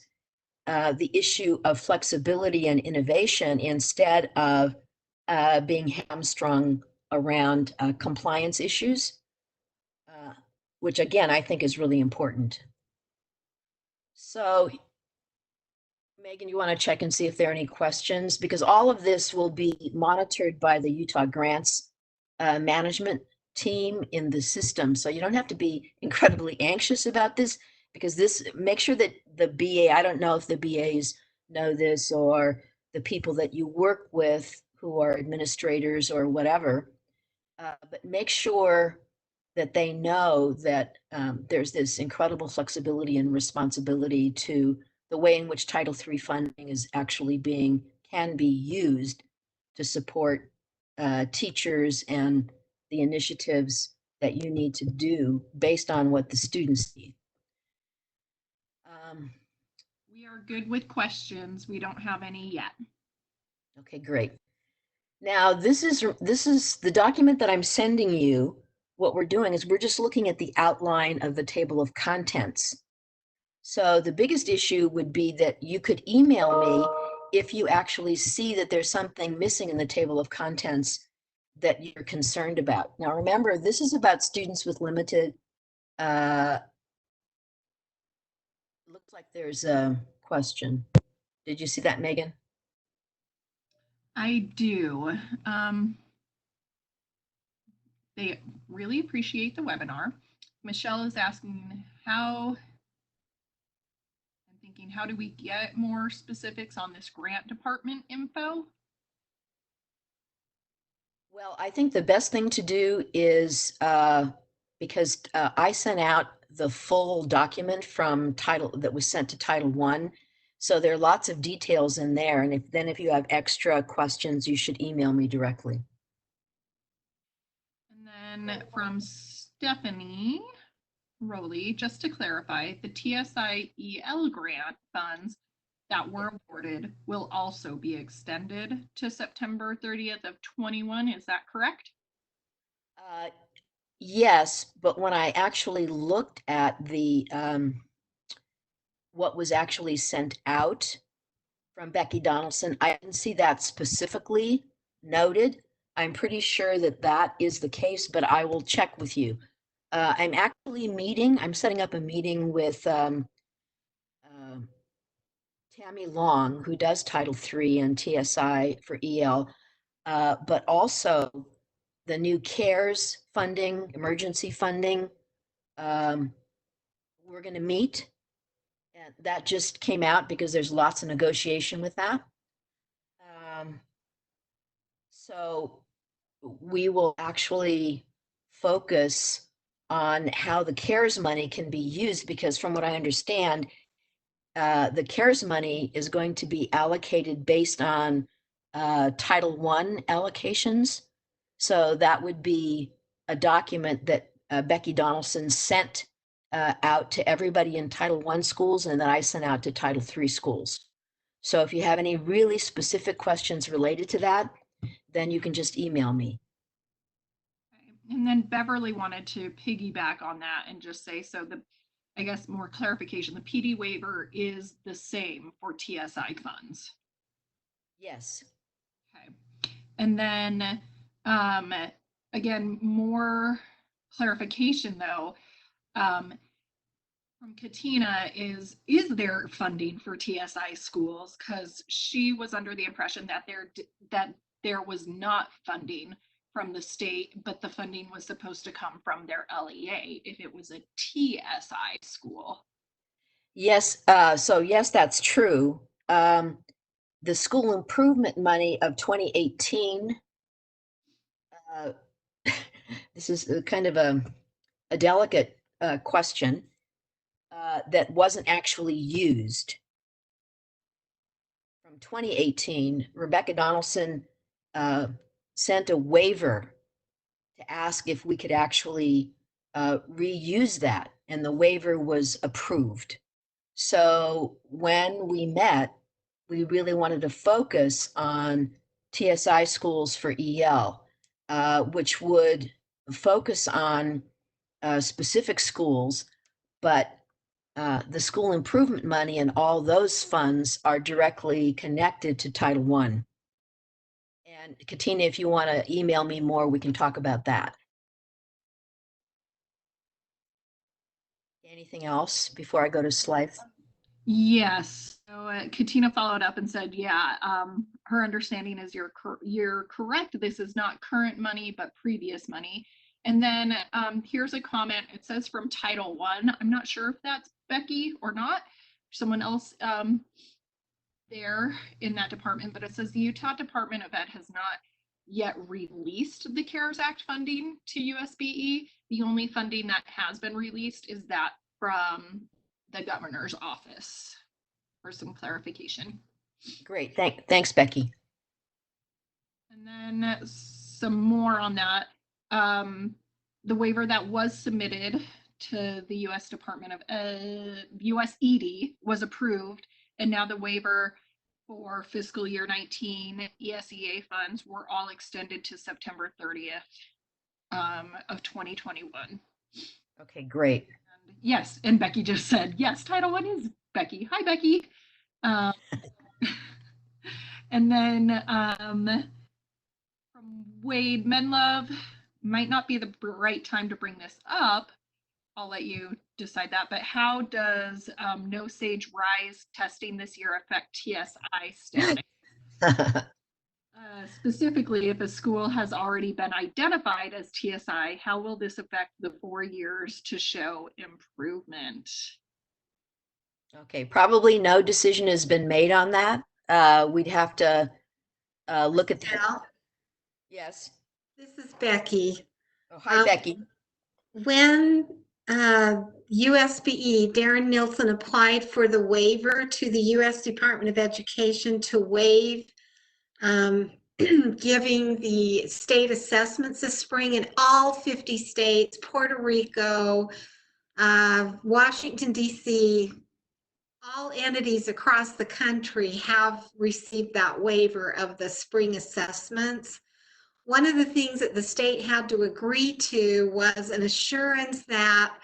the issue of flexibility and innovation instead of being hamstrung around compliance issues, which again, I think is really important. So Megan, you want to check and see if there are any questions? Because all of this will be monitored by the Utah Grants Management Team in the system. So you don't have to be incredibly anxious about this, because make sure that the BA, I don't know if the BAs know this, or the people that you work with who are administrators or whatever, but make sure that they know that there's this incredible flexibility and responsibility to the way in which Title III funding is actually can be used to support teachers and the initiatives that you need to do based on what the students need. We are good with questions. We don't have any yet. Okay, great. Now, this is the document that I'm sending you. What we're doing is we're just looking at the outline of the table of contents. So the biggest issue would be that you could email me if you actually see that there's something missing in the table of contents that you're concerned about. Now, remember, this is about students with limited, looks like there's a question. Did you see that, Megan? I do. They really appreciate the webinar. Michelle is asking how do we get more specifics on this grant department info? Well, I think the best thing to do is, because I sent out the full document from that was sent to Title I. So there are lots of details in there. And if you have extra questions, you should email me directly. And then from Stephanie Rowley, just to clarify, the TSI-EL grant funds that were awarded will also be extended to September 30th of 21. Is that correct? Yes, but when I actually looked at the what was actually sent out from Becky Donaldson, I didn't see that specifically noted. I'm pretty sure that that is the case, but I will check with you. I'm setting up a meeting with Tammy Long, who does Title III and TSI for EL, but also the new CARES funding, emergency funding. We're going to meet, and that just came out because there's lots of negotiation with that. So we will actually focus on how the CARES money can be used, because from what I understand, the CARES money is going to be allocated based on Title I allocations. So that would be a document that Becky Donaldson sent out to everybody in Title I schools, and that I sent out to Title III schools. So if you have any really specific questions related to that, then you can just email me. And then Beverly wanted to piggyback on that and just say, so I guess more clarification, the PD waiver is the same for TSI funds. Yes. Okay. And then again, more clarification though, from Katina is there funding for TSI schools? Because she was under the impression that there was not funding from the state, but the funding was supposed to come from their LEA if it was a TSI school. Yes, so yes, that's true. The school improvement money of 2018, this is kind of a delicate question that wasn't actually used. From 2018, Rebecca Donaldson sent a waiver to ask if we could actually reuse that, and the waiver was approved. So when we met, we really wanted to focus on TSI schools for EL, which would focus on specific schools, but the school improvement money and all those funds are directly connected to Title I. And Katina, if you want to email me more, we can talk about that. Anything else before I go to slides? Yes. So Katina followed up and said, yeah, her understanding is you're correct. This is not current money, but previous money. And then here's a comment. It says from Title I. I'm not sure if that's Becky or not, someone else there in that department, but it says the Utah Department of Ed has not yet released the CARES Act funding to USBE. The only funding that has been released is that from the governor's office, for some clarification. Great, thanks, Becky. And then some more on that. the waiver that was submitted to the U.S. Department of U.S. ED was approved, and now the waiver for fiscal year 19 ESEA funds were all extended to September 30th of 2021. Okay, great. And yes, and Becky just said, yes, Title I is Becky. Hi, Becky. Um, and then from Wade Menlove, might not be the right time to bring this up. I'll let you decide that, but how does No Sage Rise testing this year affect TSI status? Specifically, if a school has already been identified as TSI, how will this affect the 4 years to show improvement? Okay, probably no decision has been made on that. We'd have to look at that. Al, Yes. this is Becky. Oh, hi, Becky. When USBE, Darren Nilsson applied for the waiver to the U.S. Department of Education to waive giving the state assessments this spring in all 50 states, Puerto Rico, Washington, D.C., all entities across the country have received that waiver of the spring assessments. One of the things that the state had to agree to was an assurance that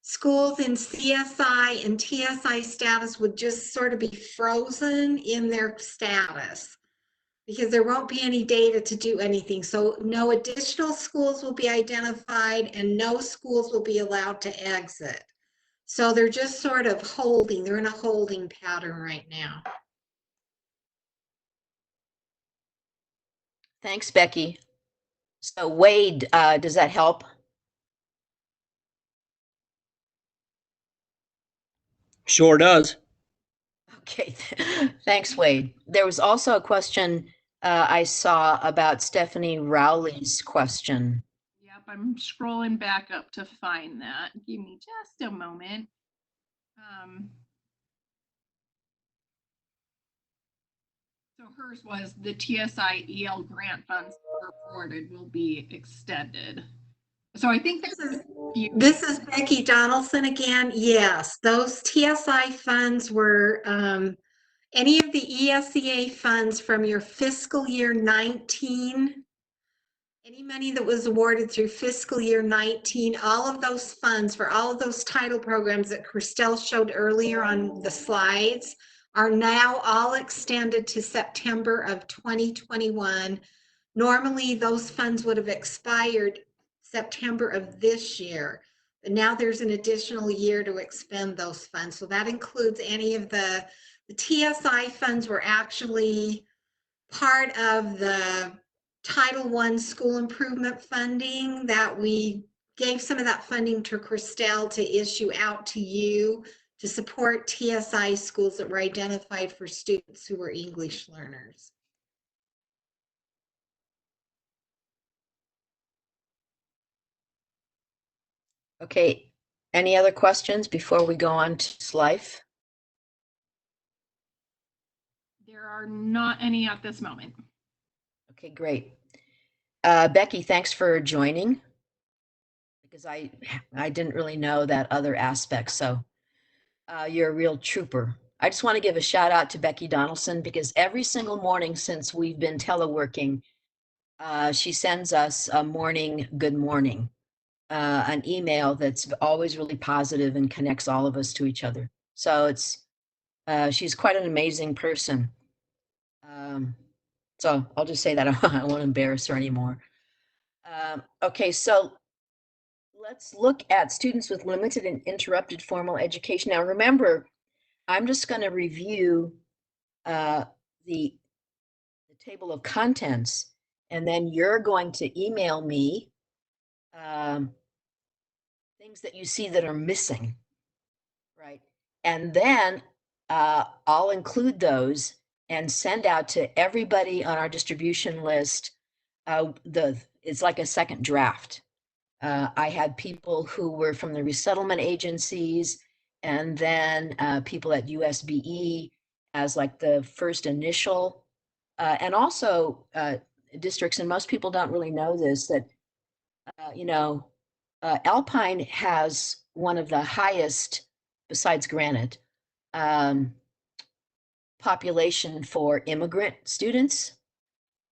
schools in CSI and TSI status would just sort of be frozen in their status because there won't be any data to do anything. So no additional schools will be identified and no schools will be allowed to exit. So they're just sort of holding, they're in a holding pattern right now. Thanks, Becky. So Wade, does that help? Sure does. Okay, thanks, Wade. There was also a question I saw about Stephanie Rowley's question. Yep, I'm scrolling back up to find that. Give me just a moment. So hers was the TSI EL grant funds reported will be extended. So I think This is Becky Donaldson again. Yes, those TSI funds were any of the ESEA funds from your fiscal year 19, any money that was awarded through fiscal year 19, all of those funds for all of those title programs that Christelle showed earlier on the slides are now all extended to September of 2021. Normally, those funds would have expired September of this year. But now there's an additional year to expend those funds. So that includes any of the TSI funds were actually part of the Title I school improvement funding that we gave some of that funding to Christelle to issue out to you to support TSI schools that were identified for students who were English learners. Okay, any other questions before we go on to life? there are not any at this moment. Okay, great. Becky, thanks for joining because I didn't really know that other aspect. So you're a real trooper. I just want to give a shout out to Becky Donaldson because every single morning since we've been teleworking, she sends us a morning good morning, an email that's always really positive and connects all of us to each other. So she's quite an amazing person. So I'll just say that I won't embarrass her anymore. Okay, so let's look at students with limited and interrupted formal education. Now, remember, I'm just going to review the table of contents, and then you're going to email me things that you see that are missing, right? And then I'll include those and send out to everybody on our distribution list. It's like a second draft. I had people who were from the resettlement agencies and then people at USBE as like the first initial, and also districts, and most people don't really know this, that, you know, Alpine has one of the highest, besides Granite, um, population for immigrant students.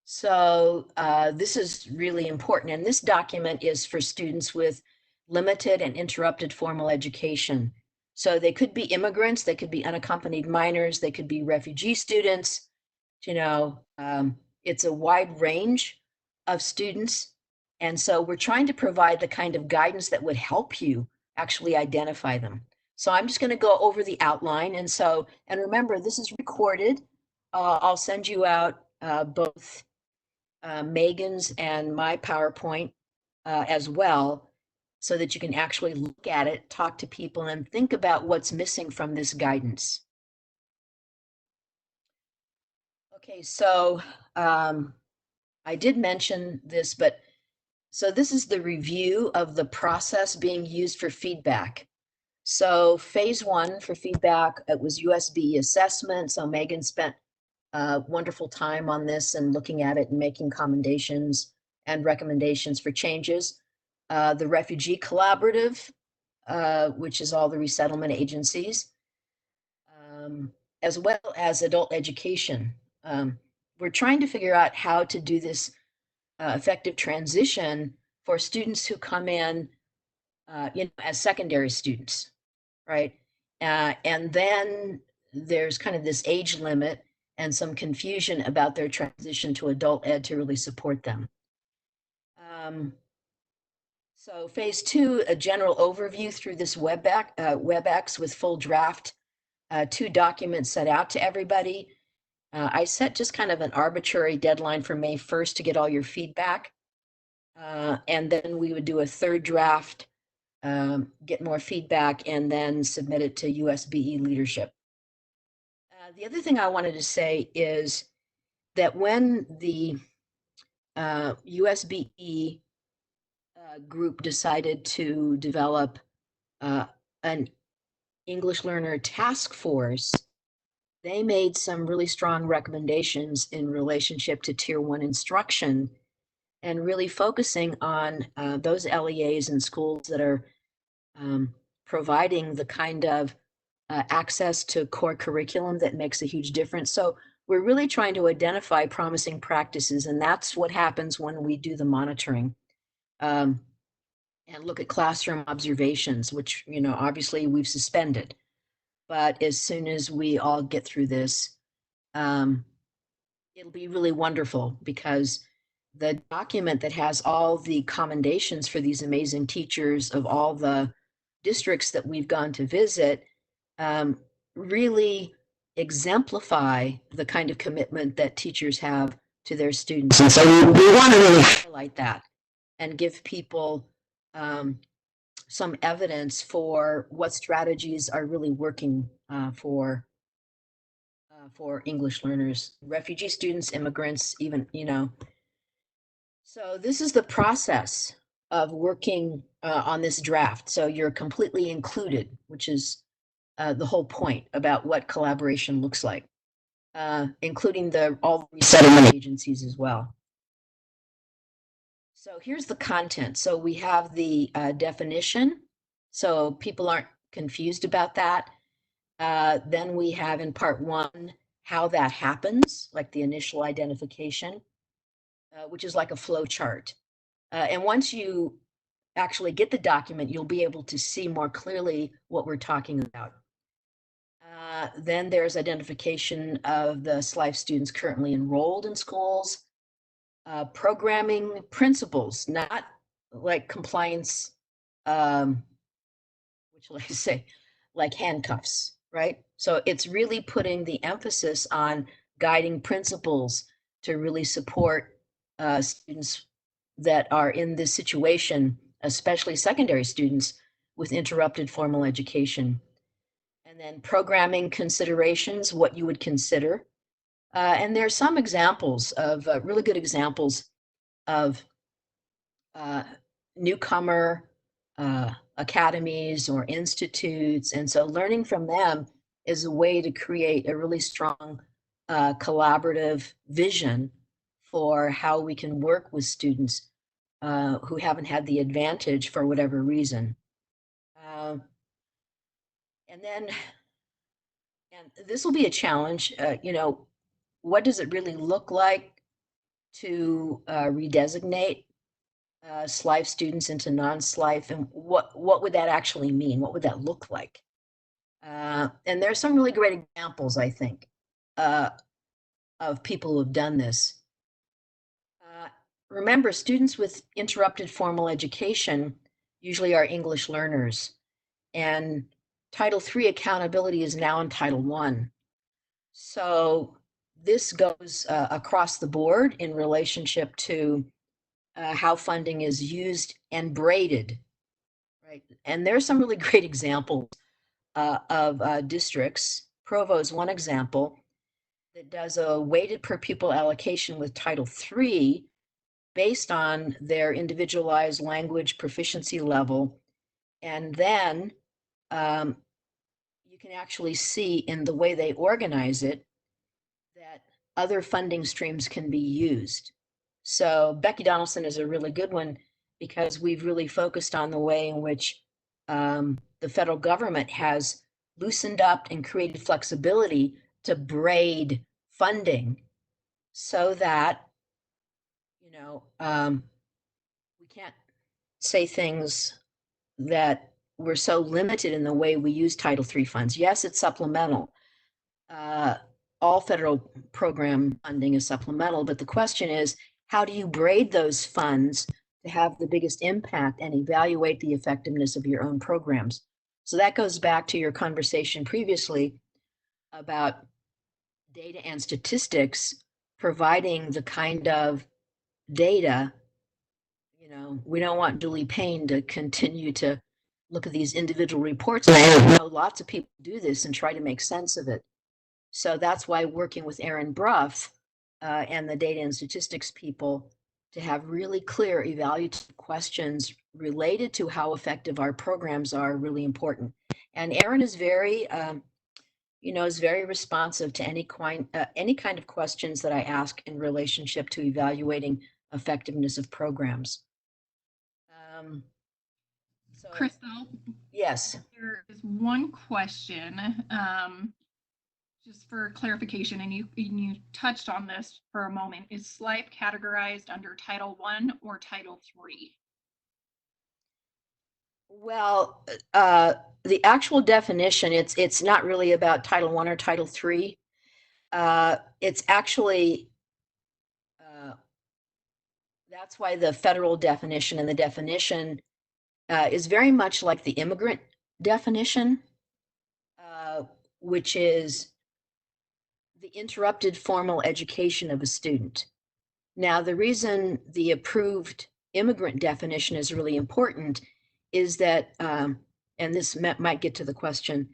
So this is really important. And this document is for students with limited and interrupted formal education. So they could be immigrants, they could be unaccompanied minors, they could be refugee students. You know, it's a wide range of students. And so we're trying to provide the kind of guidance that would help you actually identify them. So I'm just going to go over the outline. And remember, this is recorded. I'll send you out both Megan's and my PowerPoint as well, so that you can actually look at it, talk to people, and think about what's missing from this guidance. Okay, so I did mention this, but so this is the review of the process being used for feedback. So phase 1 for feedback, it was USB assessment. So Megan spent wonderful time on this and looking at it and making commendations and recommendations for changes. The Refugee Collaborative, which is all the resettlement agencies, as well as adult education. We're trying to figure out how to do this effective transition for students who come in, as secondary students, right? And then there's kind of this age limit and some confusion about their transition to adult ed to really support them. So phase 2, a general overview through this WebEx with full draft, 2 documents set out to everybody. I set just kind of an arbitrary deadline for May 1st to get all your feedback. And then we would do a 3rd draft, get more feedback, and then submit it to USBE leadership. The other thing I wanted to say is that when the USBE group decided to develop an English learner task force, they made some really strong recommendations in relationship to Tier 1 instruction and really focusing on those LEAs and schools that are providing the kind of access to core curriculum that makes a huge difference. So we're really trying to identify promising practices, and that's what happens when we do the monitoring and look at classroom observations, which, obviously we've suspended. But as soon as we all get through this, it'll be really wonderful, because the document that has all the commendations for these amazing teachers of all the districts that we've gone to visit really exemplify the kind of commitment that teachers have to their students. And so we want to really highlight that and give people some evidence for what strategies are really working for English learners, refugee students, immigrants, even, So this is the process of working on this draft. So you're completely included, which is the whole point about what collaboration looks like, including all the resettlement agencies as well. So here's the content. So we have the definition, so people aren't confused about that. Then we have in part 1 how that happens, like the initial identification, which is like a flow chart. And once you actually get the document, you'll be able to see more clearly what we're talking about. Then there's identification of the SLIFE students currently enrolled in schools, programming principles, not like compliance, what shall I say, like handcuffs, right? So it's really putting the emphasis on guiding principles to really support students that are in this situation, especially secondary students with interrupted formal education. And then programming considerations, what you would consider. And there are some examples of really good examples of newcomer academies or institutes. And so learning from them is a way to create a really strong collaborative vision for how we can work with students who haven't had the advantage for whatever reason. And then, and this will be a challenge, what does it really look like to redesignate SLIFE students into non-SLIFE, and what would that actually mean? What would that look like? And there's some really great examples, I think, of people who have done this. Remember, students with interrupted formal education usually are English learners, and Title III accountability is now in Title I. So this goes across the board in relationship to how funding is used and braided, right? And there's some really great examples of districts. Provo is one example that does a weighted per pupil allocation with Title III based on their individualized language proficiency level. And then you can actually see in the way they organize it that other funding streams can be used. So Becky Donaldson is a really good one because we've really focused on the way in which the federal government has loosened up and created flexibility to braid funding so that, we can't say things that we're so limited in the way we use Title III funds. Yes, it's supplemental. All federal program funding is supplemental, but the question is, how do you braid those funds to have the biggest impact and evaluate the effectiveness of your own programs? So that goes back to your conversation previously about data and statistics providing the kind of data. We don't want Julie Payne to continue to look at these individual reports. And I know lots of people do this and try to make sense of it. So that's why working with Aaron Bruff and the data and statistics people to have really clear evaluative questions related to how effective our programs are really important. And Aaron is very, is very responsive to any kind of questions that I ask in relationship to evaluating effectiveness of programs. So, Crystal, yes. there is one question, just for clarification, and you touched on this for a moment. Is SLIFE categorized under Title I or Title III? Well, the actual definition, it's not really about Title I or Title III. It's actually, that's why the federal definition and the definition is very much like the immigrant definition, which is the interrupted formal education of a student. Now, the reason the approved immigrant definition is really important is that, and this might get to the question,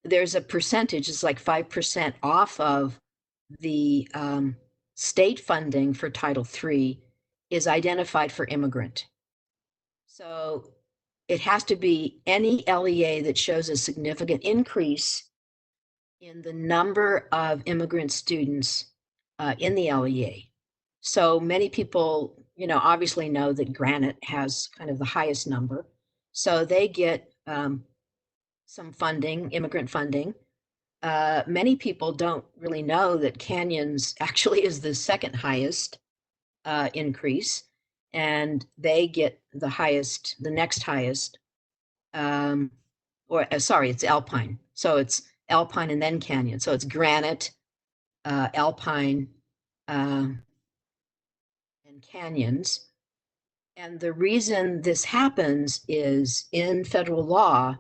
there's a percentage, it's like 5% off of the state funding for Title III is identified for immigrant. So it has to be any LEA that shows a significant increase in the number of immigrant students in the LEA. So many people, obviously know that Granite has kind of the highest number. So they get some funding, immigrant funding. Many people don't really know that Canyons actually is the second highest increase, and they get the next highest, it's Alpine. So it's Alpine and then Canyon. So it's Granite, Alpine, and Canyons. And the reason this happens is in federal law,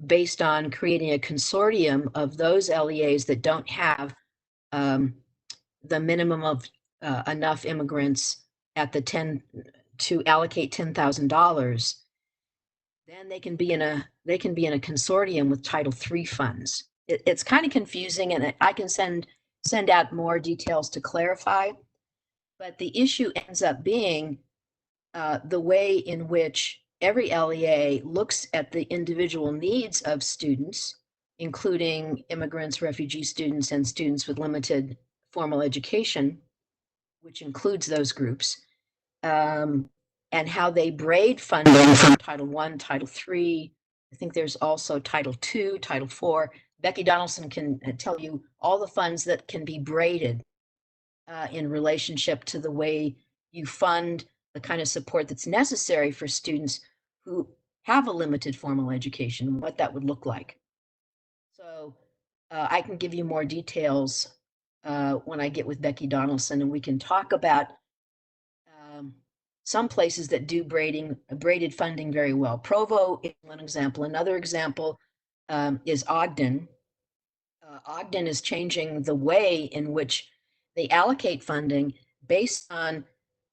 based on creating a consortium of those LEAs that don't have the minimum of enough immigrants at the 10 to allocate $10,000, then they can be in a consortium with Title III funds. It's kind of confusing, and I can send out more details to clarify. But the issue ends up being the way in which every LEA looks at the individual needs of students, including immigrants, refugee students, and students with limited formal education, which includes those groups. and how they braid funding from Title I, Title III. I think there's also Title II, Title IV. Becky Donaldson can tell you all the funds that can be braided in relationship to the way you fund the kind of support that's necessary for students who have a limited formal education, what that would look like. So I can give you more details when I get with Becky Donaldson, and we can talk about um, some places that do braided funding very well. Provo is one example. Another example is Ogden. Ogden is changing the way in which they allocate funding based on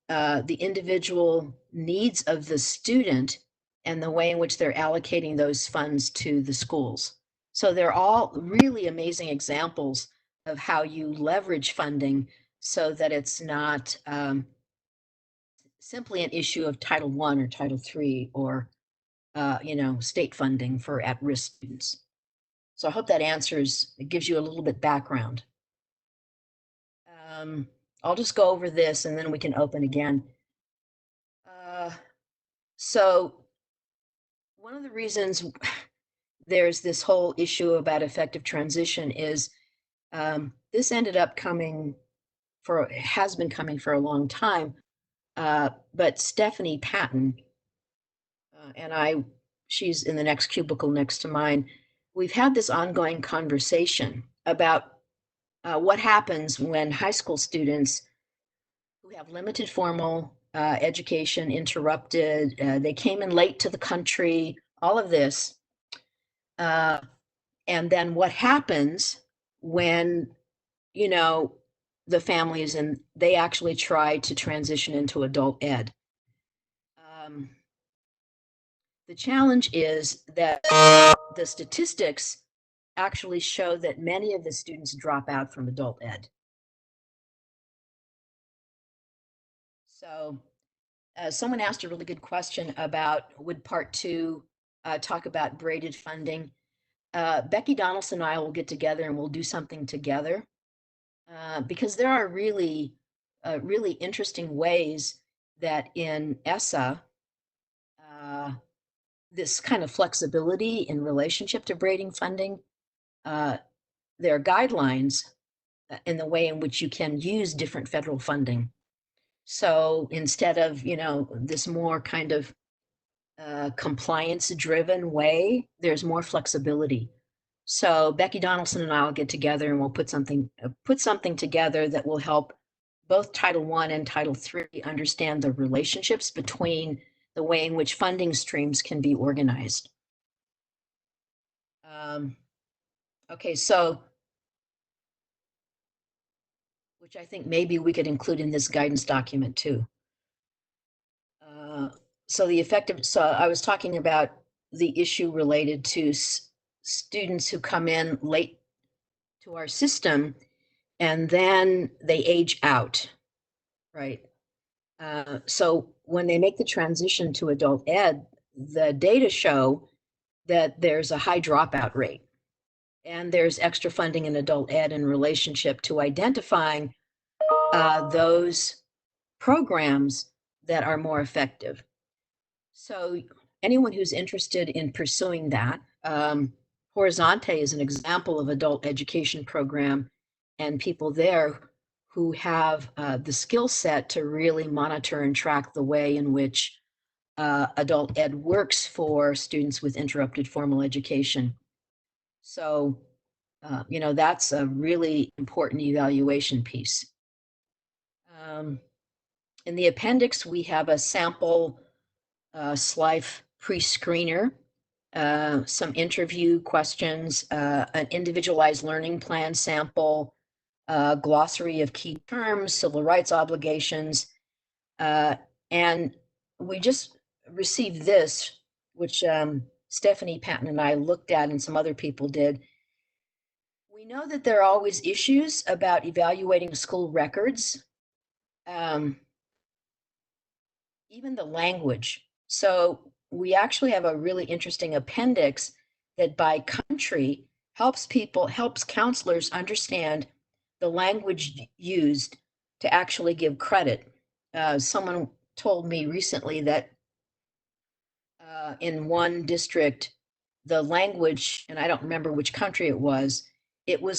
the individual needs of the student and the way in which they're allocating those funds to the schools. So they're all really amazing examples of how you leverage funding so that it's not simply an issue of Title I or Title III or state funding for at-risk students. So I hope that answers, it gives you a little bit background. I'll just go over this and then we can open again. So one of the reasons there's this whole issue about effective transition is this ended up has been coming for a long time. But Stephanie Patton, she's in the next cubicle next to mine. We've had this ongoing conversation about what happens when high school students who have limited formal education interrupted, they came in late to the country, all of this. And then what happens when, the families and they actually try to transition into adult ed. The challenge is that the statistics actually show that many of the students drop out from adult ed. So someone asked a really good question about would part two talk about braided funding. Becky Donaldson and I will get together and we'll do something together because there are really interesting ways that in ESSA, this kind of flexibility in relationship to braiding funding, there are guidelines in the way in which you can use different federal funding. So instead of, this more kind of compliance driven way, there's more flexibility. So Becky Donaldson and I will get together and we'll put something together that will help both Title I and Title III understand the relationships between the way in which funding streams can be organized. Okay, so, which I think maybe we could include in this guidance document too. So I was talking about the issue related to students who come in late to our system and then they age out, right? So when they make the transition to adult ed, the data show that there's a high dropout rate and there's extra funding in adult ed in relationship to identifying those programs that are more effective. So anyone who's interested in pursuing that, Horizonte is an example of adult education program and people there who have the skill set to really monitor and track the way in which adult ed works for students with interrupted formal education. So, that's a really important evaluation piece. In the appendix, we have a sample SLIFE pre-screener, some interview questions, an individualized learning plan sample, glossary of key terms, civil rights obligations, and we just received this, which Stephanie Patton and I looked at and some other people did. We know that there are always issues about evaluating school records, even the language. So we actually have a really interesting appendix that by country helps counselors understand the language used to actually give credit. Someone told me recently that in one district, the language, and I don't remember which country it was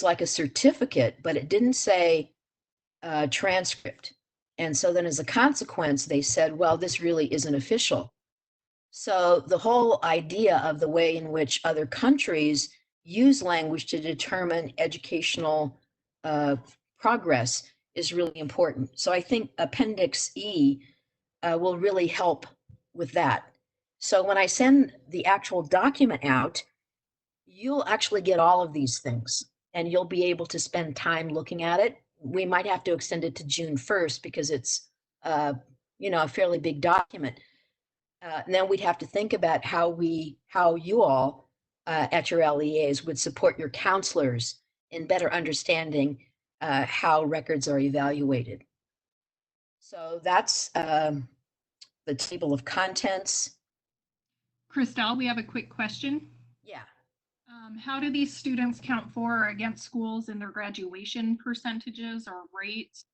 like a certificate, but it didn't say transcript. And so then as a consequence, they said, well, this really isn't official. So the whole idea of the way in which other countries use language to determine educational progress is really important. So I think Appendix E will really help with that. So when I send the actual document out, you'll actually get all of these things and you'll be able to spend time looking at it. We might have to extend it to June 1st because it's, a fairly big document. And then we'd have to think about how you all at your LEAs would support your counselors in better understanding how records are evaluated. So that's the table of contents. Christelle, we have a quick question. Yeah. How do these students count for or against schools in their graduation percentages or rates?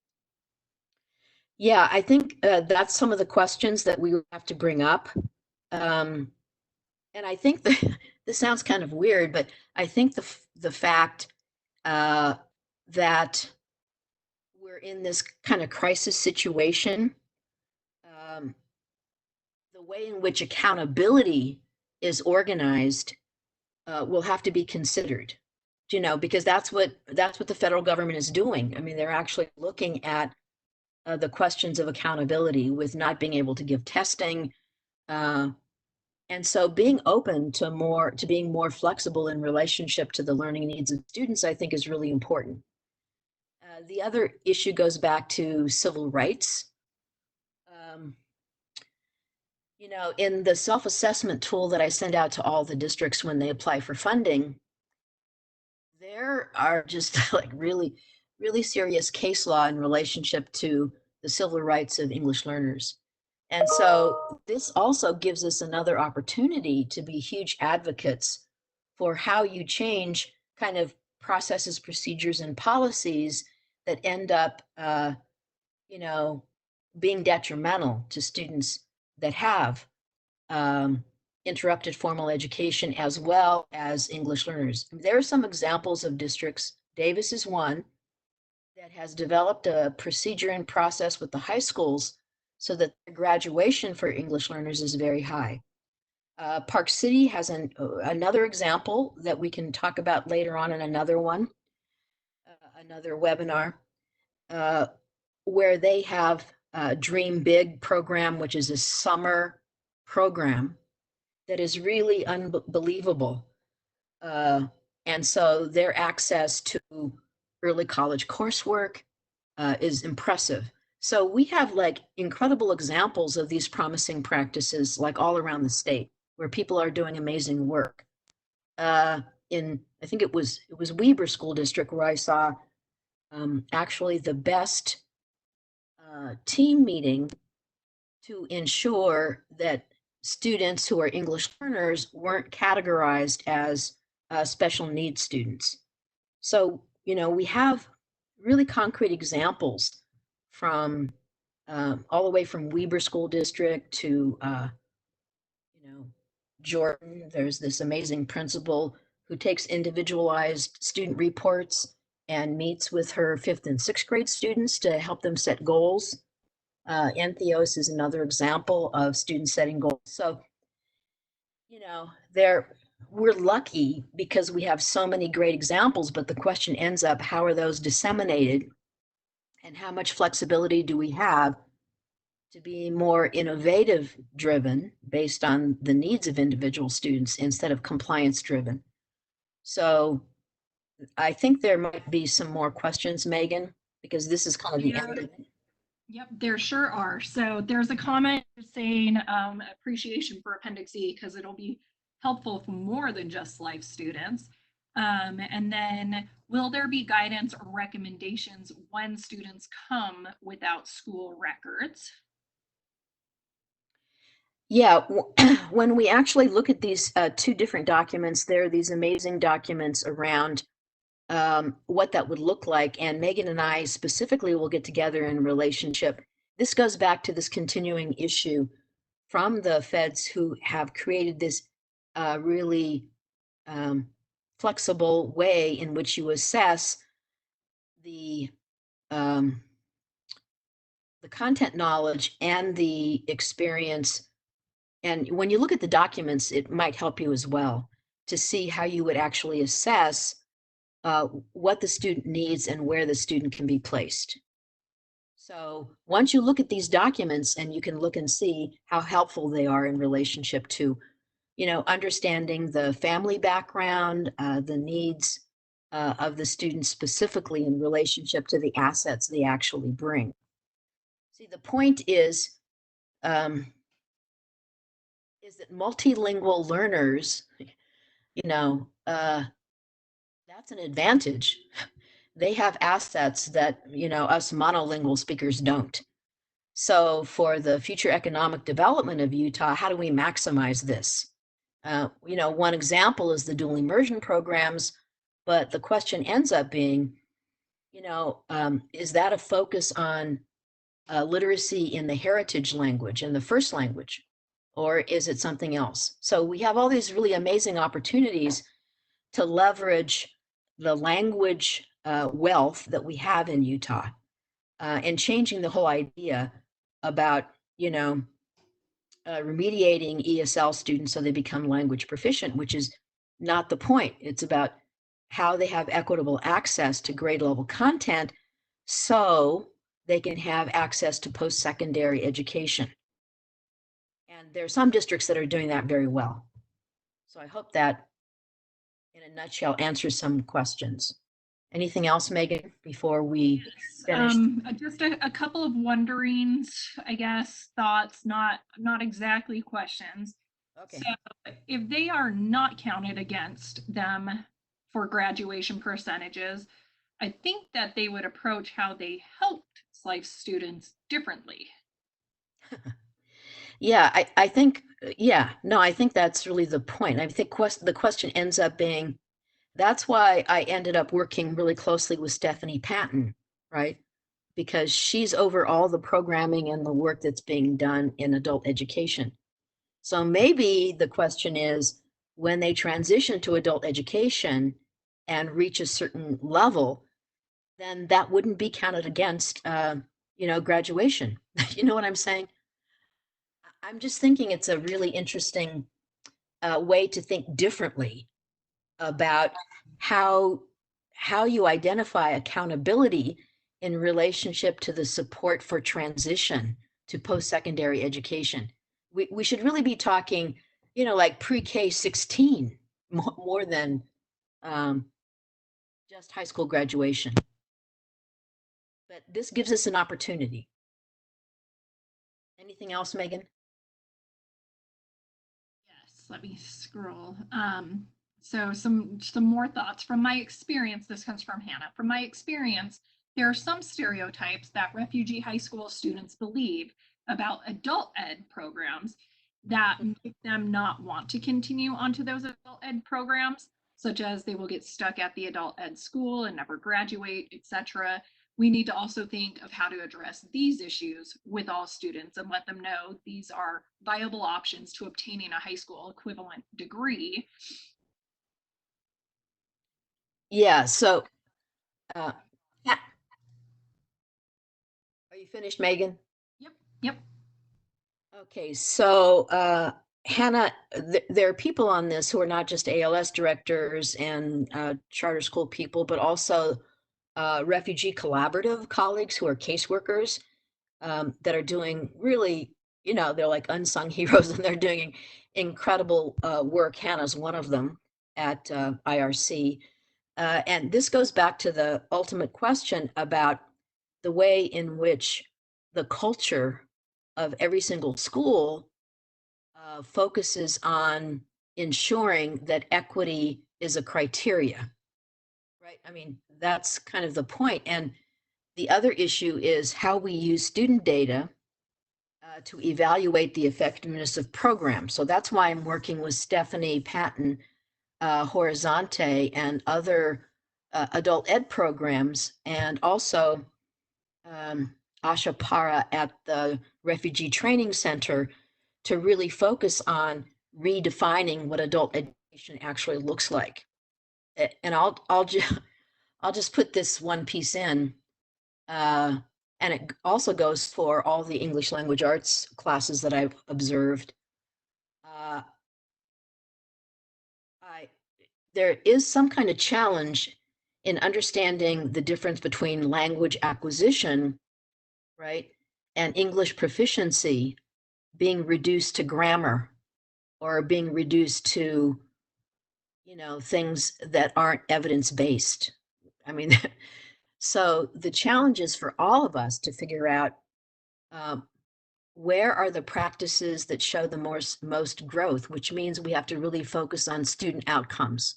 Yeah, I think that's some of the questions that we have to bring up. And I think that this sounds kind of weird, but I think the fact that we're in this kind of crisis situation, the way in which accountability is organized will have to be considered, because that's what the federal government is doing. I mean, they're actually looking at the questions of accountability with not being able to give testing. And so being open to being more flexible in relationship to the learning needs of students, I think is really important. The other issue goes back to civil rights. In the self-assessment tool that I send out to all the districts when they apply for funding, there are just like really, really serious case law in relationship to the civil rights of English learners. And so this also gives us another opportunity to be huge advocates for how you change kind of processes, procedures, and policies that end up, being detrimental to students that have interrupted formal education as well as English learners. There are some examples of districts. Davis is one that has developed a procedure and process with the high schools so that the graduation for English learners is very high. Park City has another example that we can talk about later on in another webinar, where they have a Dream Big program, which is a summer program that is really unbelievable. And so their access to early college coursework is impressive. So we have like incredible examples of these promising practices like all around the state where people are doing amazing work. I think it was Weber School District where I saw actually the best team meeting to ensure that students who are English learners weren't categorized as special needs students. So, we have really concrete examples from all the way from Weber School District to, Jordan. There's this amazing principal who takes individualized student reports and meets with her 5th and 6th grade students to help them set goals. Entheos is another example of students setting goals. So, we're lucky because we have so many great examples, but the question ends up, how are those disseminated and how much flexibility do we have to be more innovative driven based on the needs of individual students instead of compliance driven? So I think there might be some more questions, Megan, because this is kind of the end of it. Yep, there sure are. So there's a comment saying appreciation for Appendix E because it'll be helpful for more than just life students. And then will there be guidance or recommendations when students come without school records? Yeah, when we actually look at these two different documents, there are these amazing documents around what that would look like. And Megan and I specifically will get together in relationship this goes back to this continuing issue from the feds who have created this really flexible way in which you assess the um, the content knowledge and the experience. And when you look at the documents, it might help you as well to see how you would actually assess what the student needs and where the student can be placed. So once you look at these documents and you can look and see how helpful they are in relationship to, understanding the family background, the needs of the student specifically in relationship to the assets they actually bring. See, the point um, is that multilingual learners, that's an advantage. They have assets that, us monolingual speakers don't. So for the future economic development of Utah, how do we maximize this? One example is the dual immersion programs, but the question ends up being, is that a focus on literacy in the heritage language, in the first language, or is it something else? So we have all these really amazing opportunities to leverage the language wealth that we have in Utah and changing the whole idea about, remediating ESL students so they become language proficient, which is not the point. It's about how they have equitable access to grade level content so they can have access to post-secondary education. And there are some districts that are doing that very well. So I hope that, in a nutshell, answers some questions. Anything else, Megan, before we finish? Just a couple of wonderings, I guess, thoughts, not exactly questions. Okay. So if they are not counted against them for graduation percentages, I think that they would approach how they helped SLIFE students differently. Yeah, I think, I think that's really the point. I think the question ends up being, that's why I ended up working really closely with Stephanie Patton, right? Because she's over all the programming and the work that's being done in adult education. So maybe the question is, when they transition to adult education and reach a certain level, then that wouldn't be counted against, graduation. You know what I'm saying? I'm just thinking it's a really interesting way to think differently about how you identify accountability in relationship to the support for transition to post-secondary education. We should really be talking, like pre-K 16 more than just high school graduation. But this gives us an opportunity. Anything else, Megan? Yes, let me scroll. So some more thoughts from my experience. This comes from Hannah. From my experience, there are some stereotypes that refugee high school students believe about adult ed programs that make them not want to continue onto those adult ed programs, such as they will get stuck at the adult ed school and never graduate, etc. We need to also think of how to address these issues with all students and let them know these are viable options to obtaining a high school equivalent degree. Yeah, so uh, are you finished, Megan? Yep. Okay, so Hannah, there are people on this who are not just ALS directors and charter school people, but also refugee collaborative colleagues who are caseworkers that are doing really, they're like unsung heroes and they're doing incredible work. Hannah's one of them at IRC. And this goes back to the ultimate question about the way in which the culture of every single school focuses on ensuring that equity is a criteria, right? I mean, that's kind of the point. And the other issue is how we use student data to evaluate the effectiveness of programs. So that's why I'm working with Stephanie Patton, Horizonte, and other adult ed programs, and also Asha Para at the Refugee Training Center to really focus on redefining what adult education actually looks like. And I'll just put this one piece in, and it also goes for all the English language arts classes that I've observed. Uh, I There is some kind of challenge in understanding the difference between language acquisition, right, and English proficiency being reduced to grammar or being reduced to, things that aren't evidence-based. I mean, so the challenge is for all of us to figure out, um, where are the practices that show the most growth, which means we have to really focus on student outcomes.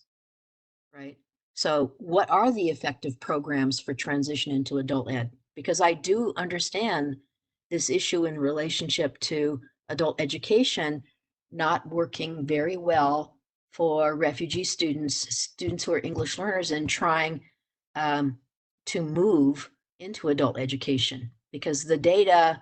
Right. So, what are the effective programs for transition into adult ed? Because I do understand this issue in relationship to adult education not working very well for refugee students who are English learners, and trying um, to move into adult education because the data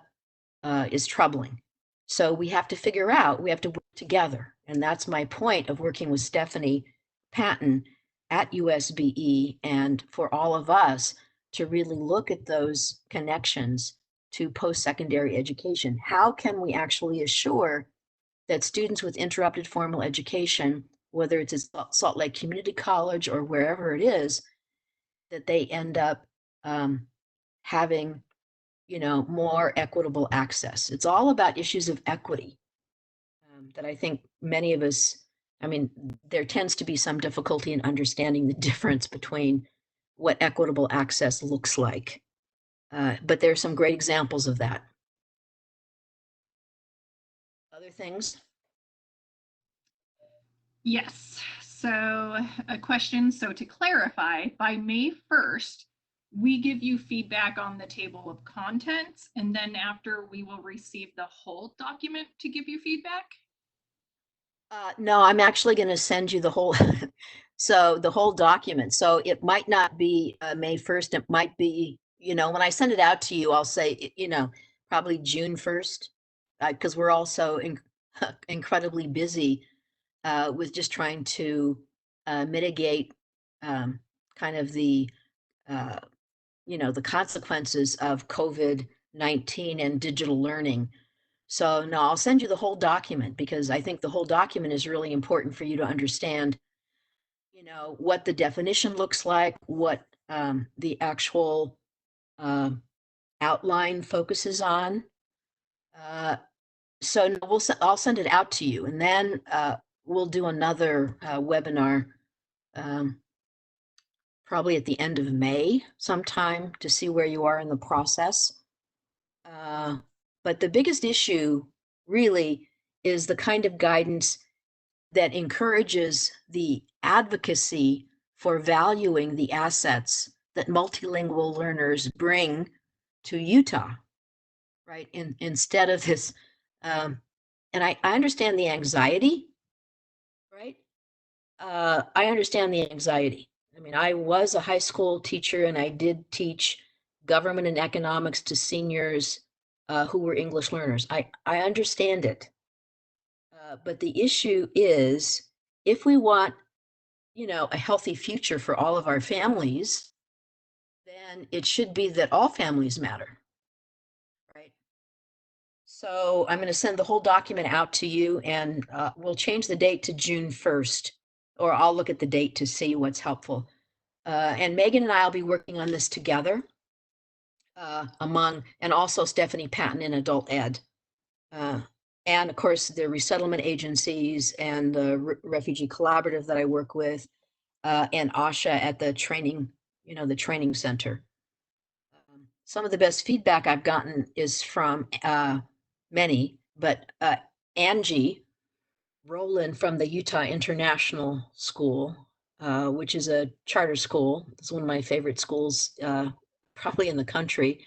is troubling. So we have to figure out, we have to work together. And that's my point of working with Stephanie Patton at USBE, and for all of us to really look at those connections to post-secondary education. How can we actually assure that students with interrupted formal education, whether it's at Salt Lake Community College or wherever it is, that they end up having more equitable access. It's all about issues of equity, that I think many of us, I mean, there tends to be some difficulty in understanding the difference between what equitable access looks like. But there are some great examples of that. Other things? Yes. So a question. So to clarify, by May 1st, we give you feedback on the table of contents, and then after we will receive the whole document to give you feedback. No, I'm actually going to send you the whole, so the whole document. So it might not be May 1st. It might be, when I send it out to you, I'll say, probably June 1st, because we're also incredibly busy with just trying to mitigate kind of uh, the consequences of COVID-19 and digital learning. So no, I'll send you the whole document because I think the whole document is really important for you to understand, what the definition looks like, what the actual uh, outline focuses on. So no, I'll send it out to you, and then we'll do another webinar, um, probably at the end of May sometime, to see where you are in the process. But the biggest issue really is the kind of guidance that encourages the advocacy for valuing the assets that multilingual learners bring to Utah, right? Instead of this, and I understand the anxiety, right? I understand the anxiety. I mean, I was a high school teacher and I did teach government and economics to seniors who were English learners. I understand it. But the issue is, if we want, a healthy future for all of our families, then it should be that all families matter, right? So I'm going to send the whole document out to you, and we'll change the date to June 1st, or I'll look at the date to see what's helpful. And Megan and I will be working on this together, and also Stephanie Patton in adult ed. And of course, the resettlement agencies and the refugee collaborative that I work with, and Asha at the training, the training center. Some of the best feedback I've gotten is from many, but Angie Rowland from the Utah International School, which is a charter school. It's one of my favorite schools, probably in the country.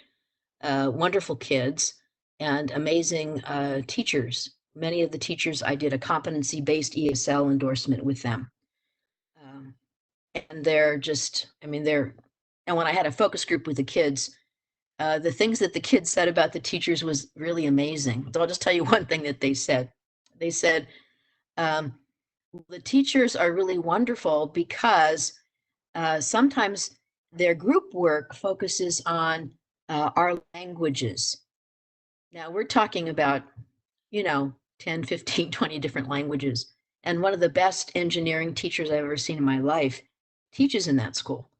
Wonderful kids and amazing teachers. Many of the teachers, I did a competency-based ESL endorsement with them. And they're just, I mean, and when I had a focus group with the kids, the things that the kids said about the teachers was really amazing. So I'll just tell you one thing that they said. They said, um, the teachers are really wonderful because sometimes their group work focuses on our languages. Now we're talking about, 10, 15, 20 different languages. And one of the best engineering teachers I've ever seen in my life teaches in that school.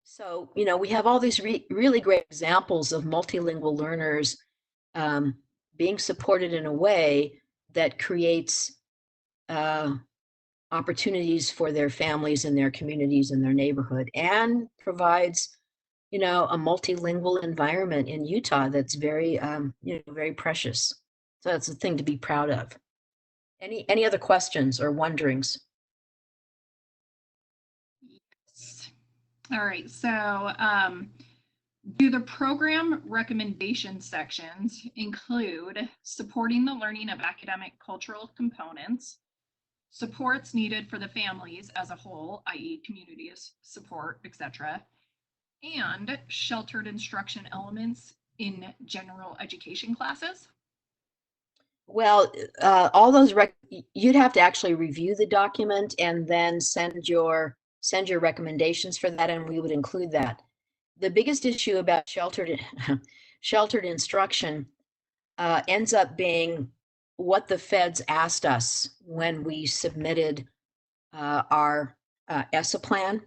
So, we have all these really great examples of multilingual learners um, being supported in a way that creates uh, opportunities for their families and their communities and their neighborhood and provides, a multilingual environment in Utah that's very, very precious. So that's a thing to be proud of. Any other questions or wonderings? Yes. All right, so do the program recommendation sections include supporting the learning of academic cultural components, supports needed for the families as a whole, i.e. community support, etc., and sheltered instruction elements in general education classes? Well, all those you'd have to actually review the document and then send your recommendations for that, and we would include that. The biggest issue about sheltered instruction ends up being what the feds asked us when we submitted our ESSA plan.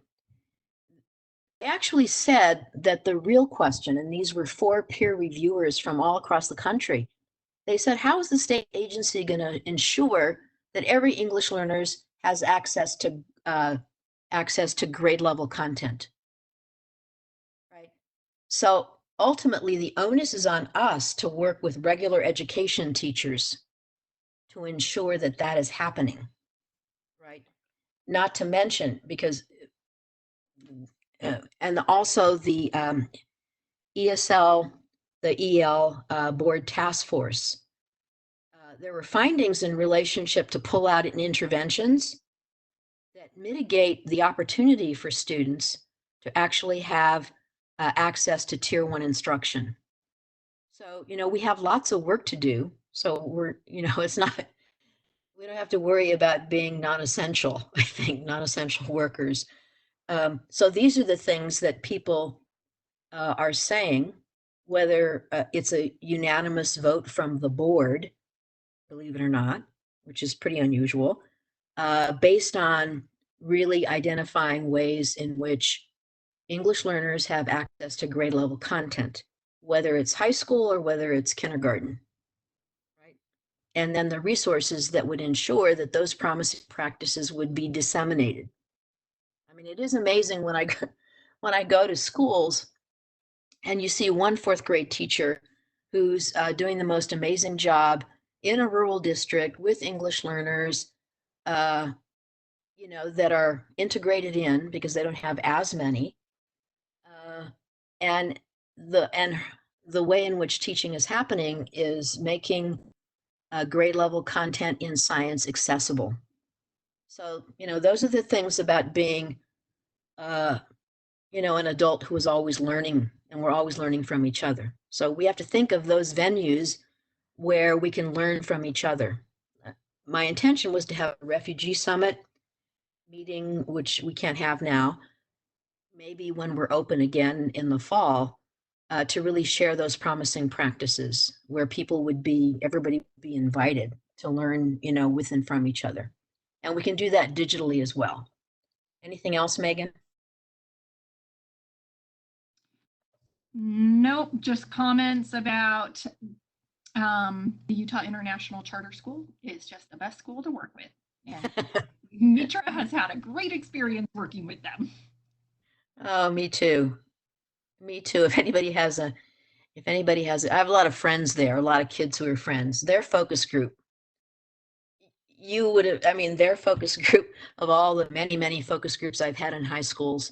They actually said that the real question, and these were 4 peer reviewers from all across the country, they said, how is the state agency going to ensure that every English learners has access to grade level content? Right. So ultimately, the onus is on us to work with regular education teachers to ensure that that is happening. Right. Not to mention, because and also the ESL, the EL board task force. There were findings in relationship to pull out and interventions that mitigate the opportunity for students to actually have access to tier 1 instruction. So, we have lots of work to do. So it's not, we don't have to worry about being non-essential, I think, non-essential workers. So these are the things that people are saying, whether it's a unanimous vote from the board, believe it or not, which is pretty unusual, based on really identifying ways in which English learners have access to grade level content, whether it's high school or whether it's kindergarten. Right? And then the resources that would ensure that those promising practices would be disseminated. I mean, it is amazing when I go to schools and you see one 4th grade teacher who's doing the most amazing job in a rural district with English learners, that are integrated in because they don't have as many. And the way in which teaching is happening is making grade level content in science accessible. So, those are the things about being, an adult who is always learning, and we're always learning from each other. So we have to think of those venues where we can learn from each other. My intention was to have a refugee summit meeting, which we can't have now, maybe when we're open again in the fall, to really share those promising practices where everybody would be invited to learn, with and from each other. And we can do that digitally as well. Anything else, Megan? Nope, just comments about the Utah International Charter School is just the best school to work with. And Mitra has had a great experience working with them. Oh, me too. Me too. If anybody has I have a lot of friends there, a lot of kids who are friends. Their focus group, their focus group of all the many, many focus groups I've had in high schools.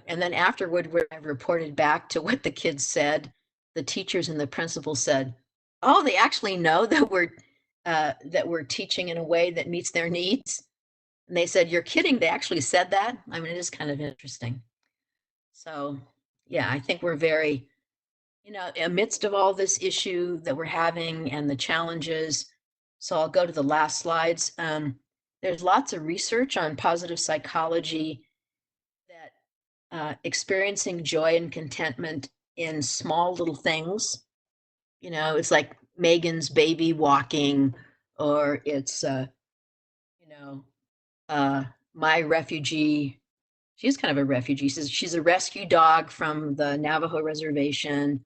And then afterward, where I reported back to what the kids said, the teachers and the principal said, "Oh, they actually know that we're teaching in a way that meets their needs." And they said, "You're kidding? They actually said that?" I mean, it is kind of interesting. So, yeah, I think we're very, amidst of all this issue that we're having and the challenges. So I'll go to the last slides. There's lots of research on positive psychology that experiencing joy and contentment in small little things, it's like Megan's baby walking, or it's, you know, uh, my refugee. She's kind of a refugee. She's a rescue dog from the Navajo reservation.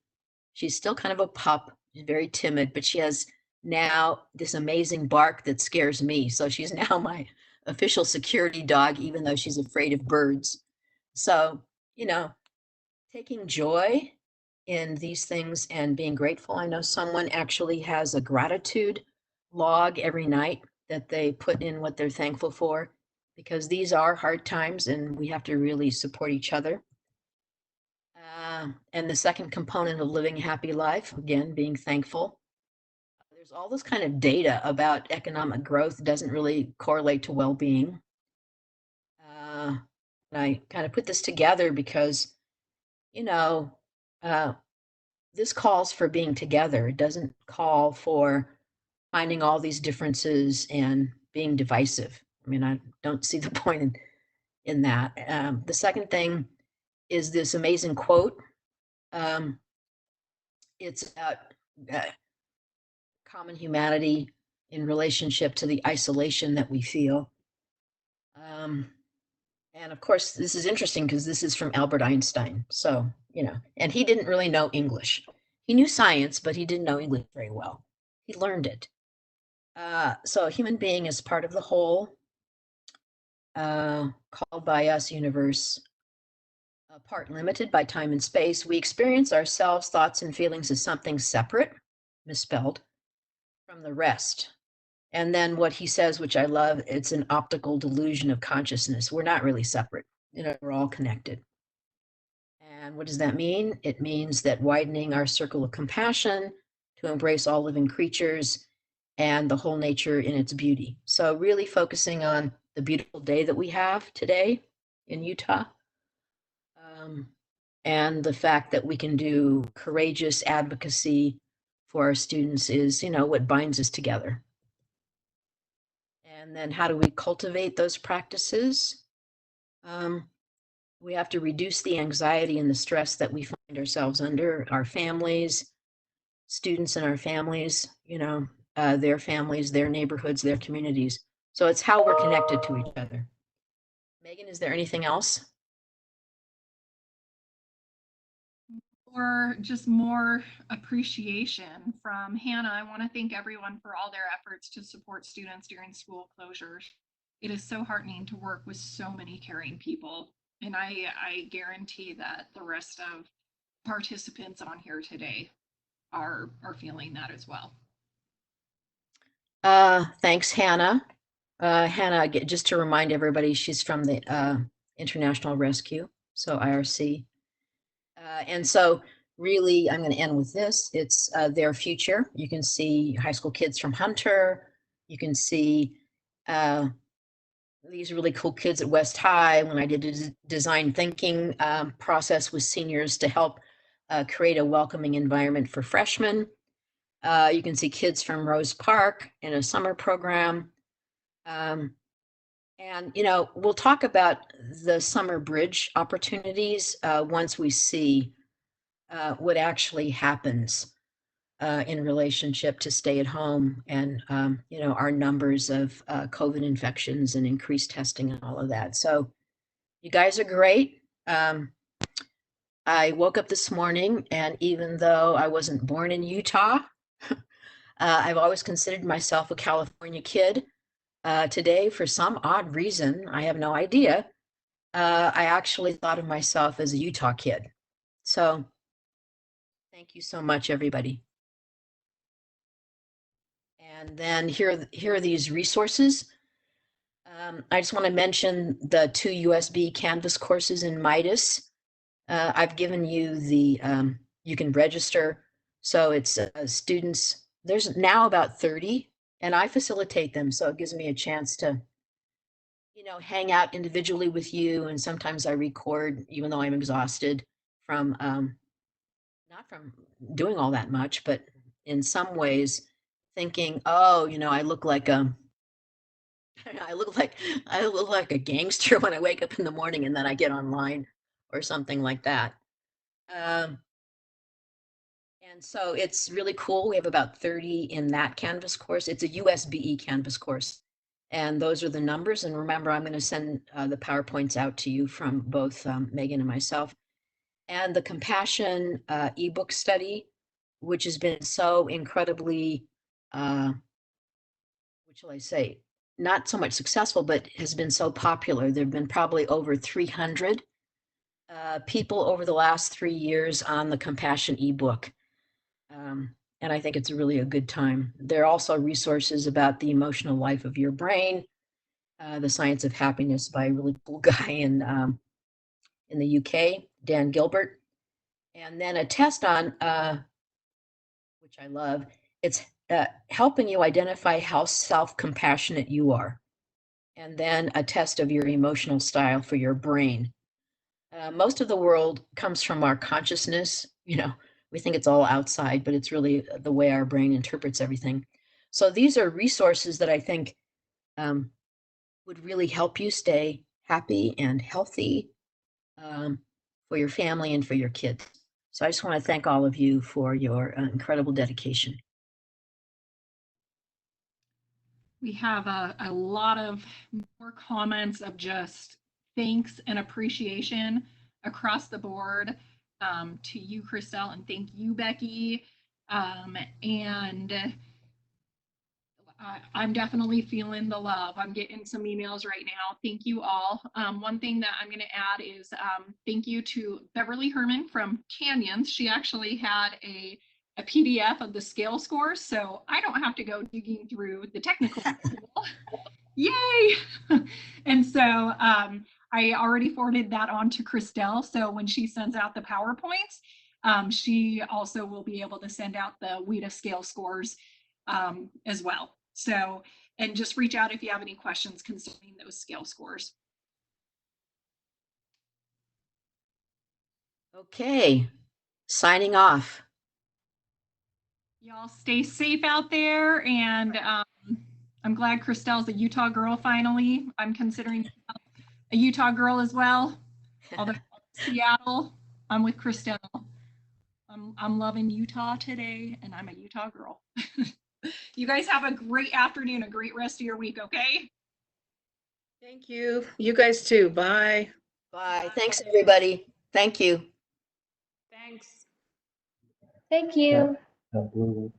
She's still kind of a pup. She's very timid, but she has now this amazing bark that scares me. So she's now my official security dog, even though she's afraid of birds. So, you know, taking joy in these things and being grateful. I know someone actually has a gratitude log every night that they put in what they're thankful for, because these are hard times and we have to really support each other. And the second component of living a happy life, again, being thankful. There's all this kind of data about economic growth doesn't really correlate to well-being. And I kind of put this together because, you know, uh, this calls for being together. It doesn't call for finding all these differences and being divisive. I mean, I don't see the point in that. The second thing is this amazing quote. It's about uh, common humanity in relationship to the isolation that we feel. And of course, this is interesting because this is from Albert Einstein. So, and he didn't really know English. He knew science, but he didn't know English very well. He learned it. So a human being is part of the whole, called by us universe, a part limited by time and space. We experience ourselves, thoughts, and feelings as something separate, misspelled, from the rest. And then what he says, which I love, it's an optical delusion of consciousness. We're not really separate. We're all connected. And what does that mean? It means that widening our circle of compassion to embrace all living creatures and the whole nature in its beauty. So really focusing on the beautiful day that we have today in Utah, and the fact that we can do courageous advocacy for our students is, what binds us together. And then how do we cultivate those practices? We have to reduce the anxiety and the stress that we find ourselves under, our families, students in our families, their families, their neighborhoods, their communities. So it's how we're connected to each other. Megan, is there anything else? Or just more appreciation from Hannah. I want to thank everyone for all their efforts to support students during school closures. It is so heartening to work with so many caring people. And I guarantee that the rest of participants on here today are feeling that as well. Thanks, Hannah. Hannah, just to remind everybody, she's from the International Rescue, so IRC. And so really, I'm going to end with this. It's their future. You can see high school kids from Hunter. You can see these really cool kids at West High when I did a design thinking process with seniors to help create a welcoming environment for freshmen. You can see kids from Rose Park in a summer program. And, we'll talk about the summer bridge opportunities once we see what actually happens in relationship to stay at home and, our numbers of COVID infections and increased testing and all of that. So you guys are great. I woke up this morning, and even though I wasn't born in Utah, I've always considered myself a California kid. Today, for some odd reason, I have no idea, I actually thought of myself as a Utah kid. So thank you so much, everybody. And then here are these resources. I just want to mention the 2 USB Canvas courses in Midas. I've given you the, you can register. So it's students, there's now about 30, and I facilitate them. So it gives me a chance to, hang out individually with you. And sometimes I record, even though I'm exhausted, from not from doing all that much, but in some ways thinking, oh, I look like I look like a gangster when I wake up in the morning and then I get online or something like that. Um, and so it's really cool. We have about 30 in that Canvas course. It's a USBE Canvas course. And those are the numbers. And remember, I'm going to send the PowerPoints out to you from both Megan and myself. And the Compassion ebook study, which has been so incredibly, what shall I say, not so much successful, but has been so popular. There have been probably over 300 people over the last 3 years on the Compassion ebook. And I think it's really a good time. There are also resources about the emotional life of your brain, the science of happiness by a really cool guy in the UK, Dan Gilbert. And then a test on, which I love, it's helping you identify how self-compassionate you are. And then a test of your emotional style for your brain. Most of the world comes from our consciousness. We think it's all outside, but it's really the way our brain interprets everything. So these are resources that I think would really help you stay happy and healthy for your family and for your kids. So I just want to thank all of you for your incredible dedication. We have a lot of more comments of just thanks and appreciation across the board to you, Christelle, and thank you, Becky. And I'm definitely feeling the love. I'm getting some emails right now. Thank you all. One thing that I'm going to add is thank you to Beverly Herman from Canyons. She actually had a PDF of the scale scores, so I don't have to go digging through the technical. Yay! And so I already forwarded that on to Christelle. So when she sends out the PowerPoints, she also will be able to send out the WIDA scale scores as well. So, and just reach out if you have any questions concerning those scale scores. Okay, signing off. Y'all stay safe out there, and I'm glad Christelle's a Utah girl finally. I'm considering a Utah girl as well. Although Seattle, I'm with Christelle. I'm loving Utah today, and I'm a Utah girl. You guys have a great afternoon, a great rest of your week, okay? Thank you. You guys too. Bye. Bye. Thanks, everybody. Thank you. Thanks. Thank you. Blue.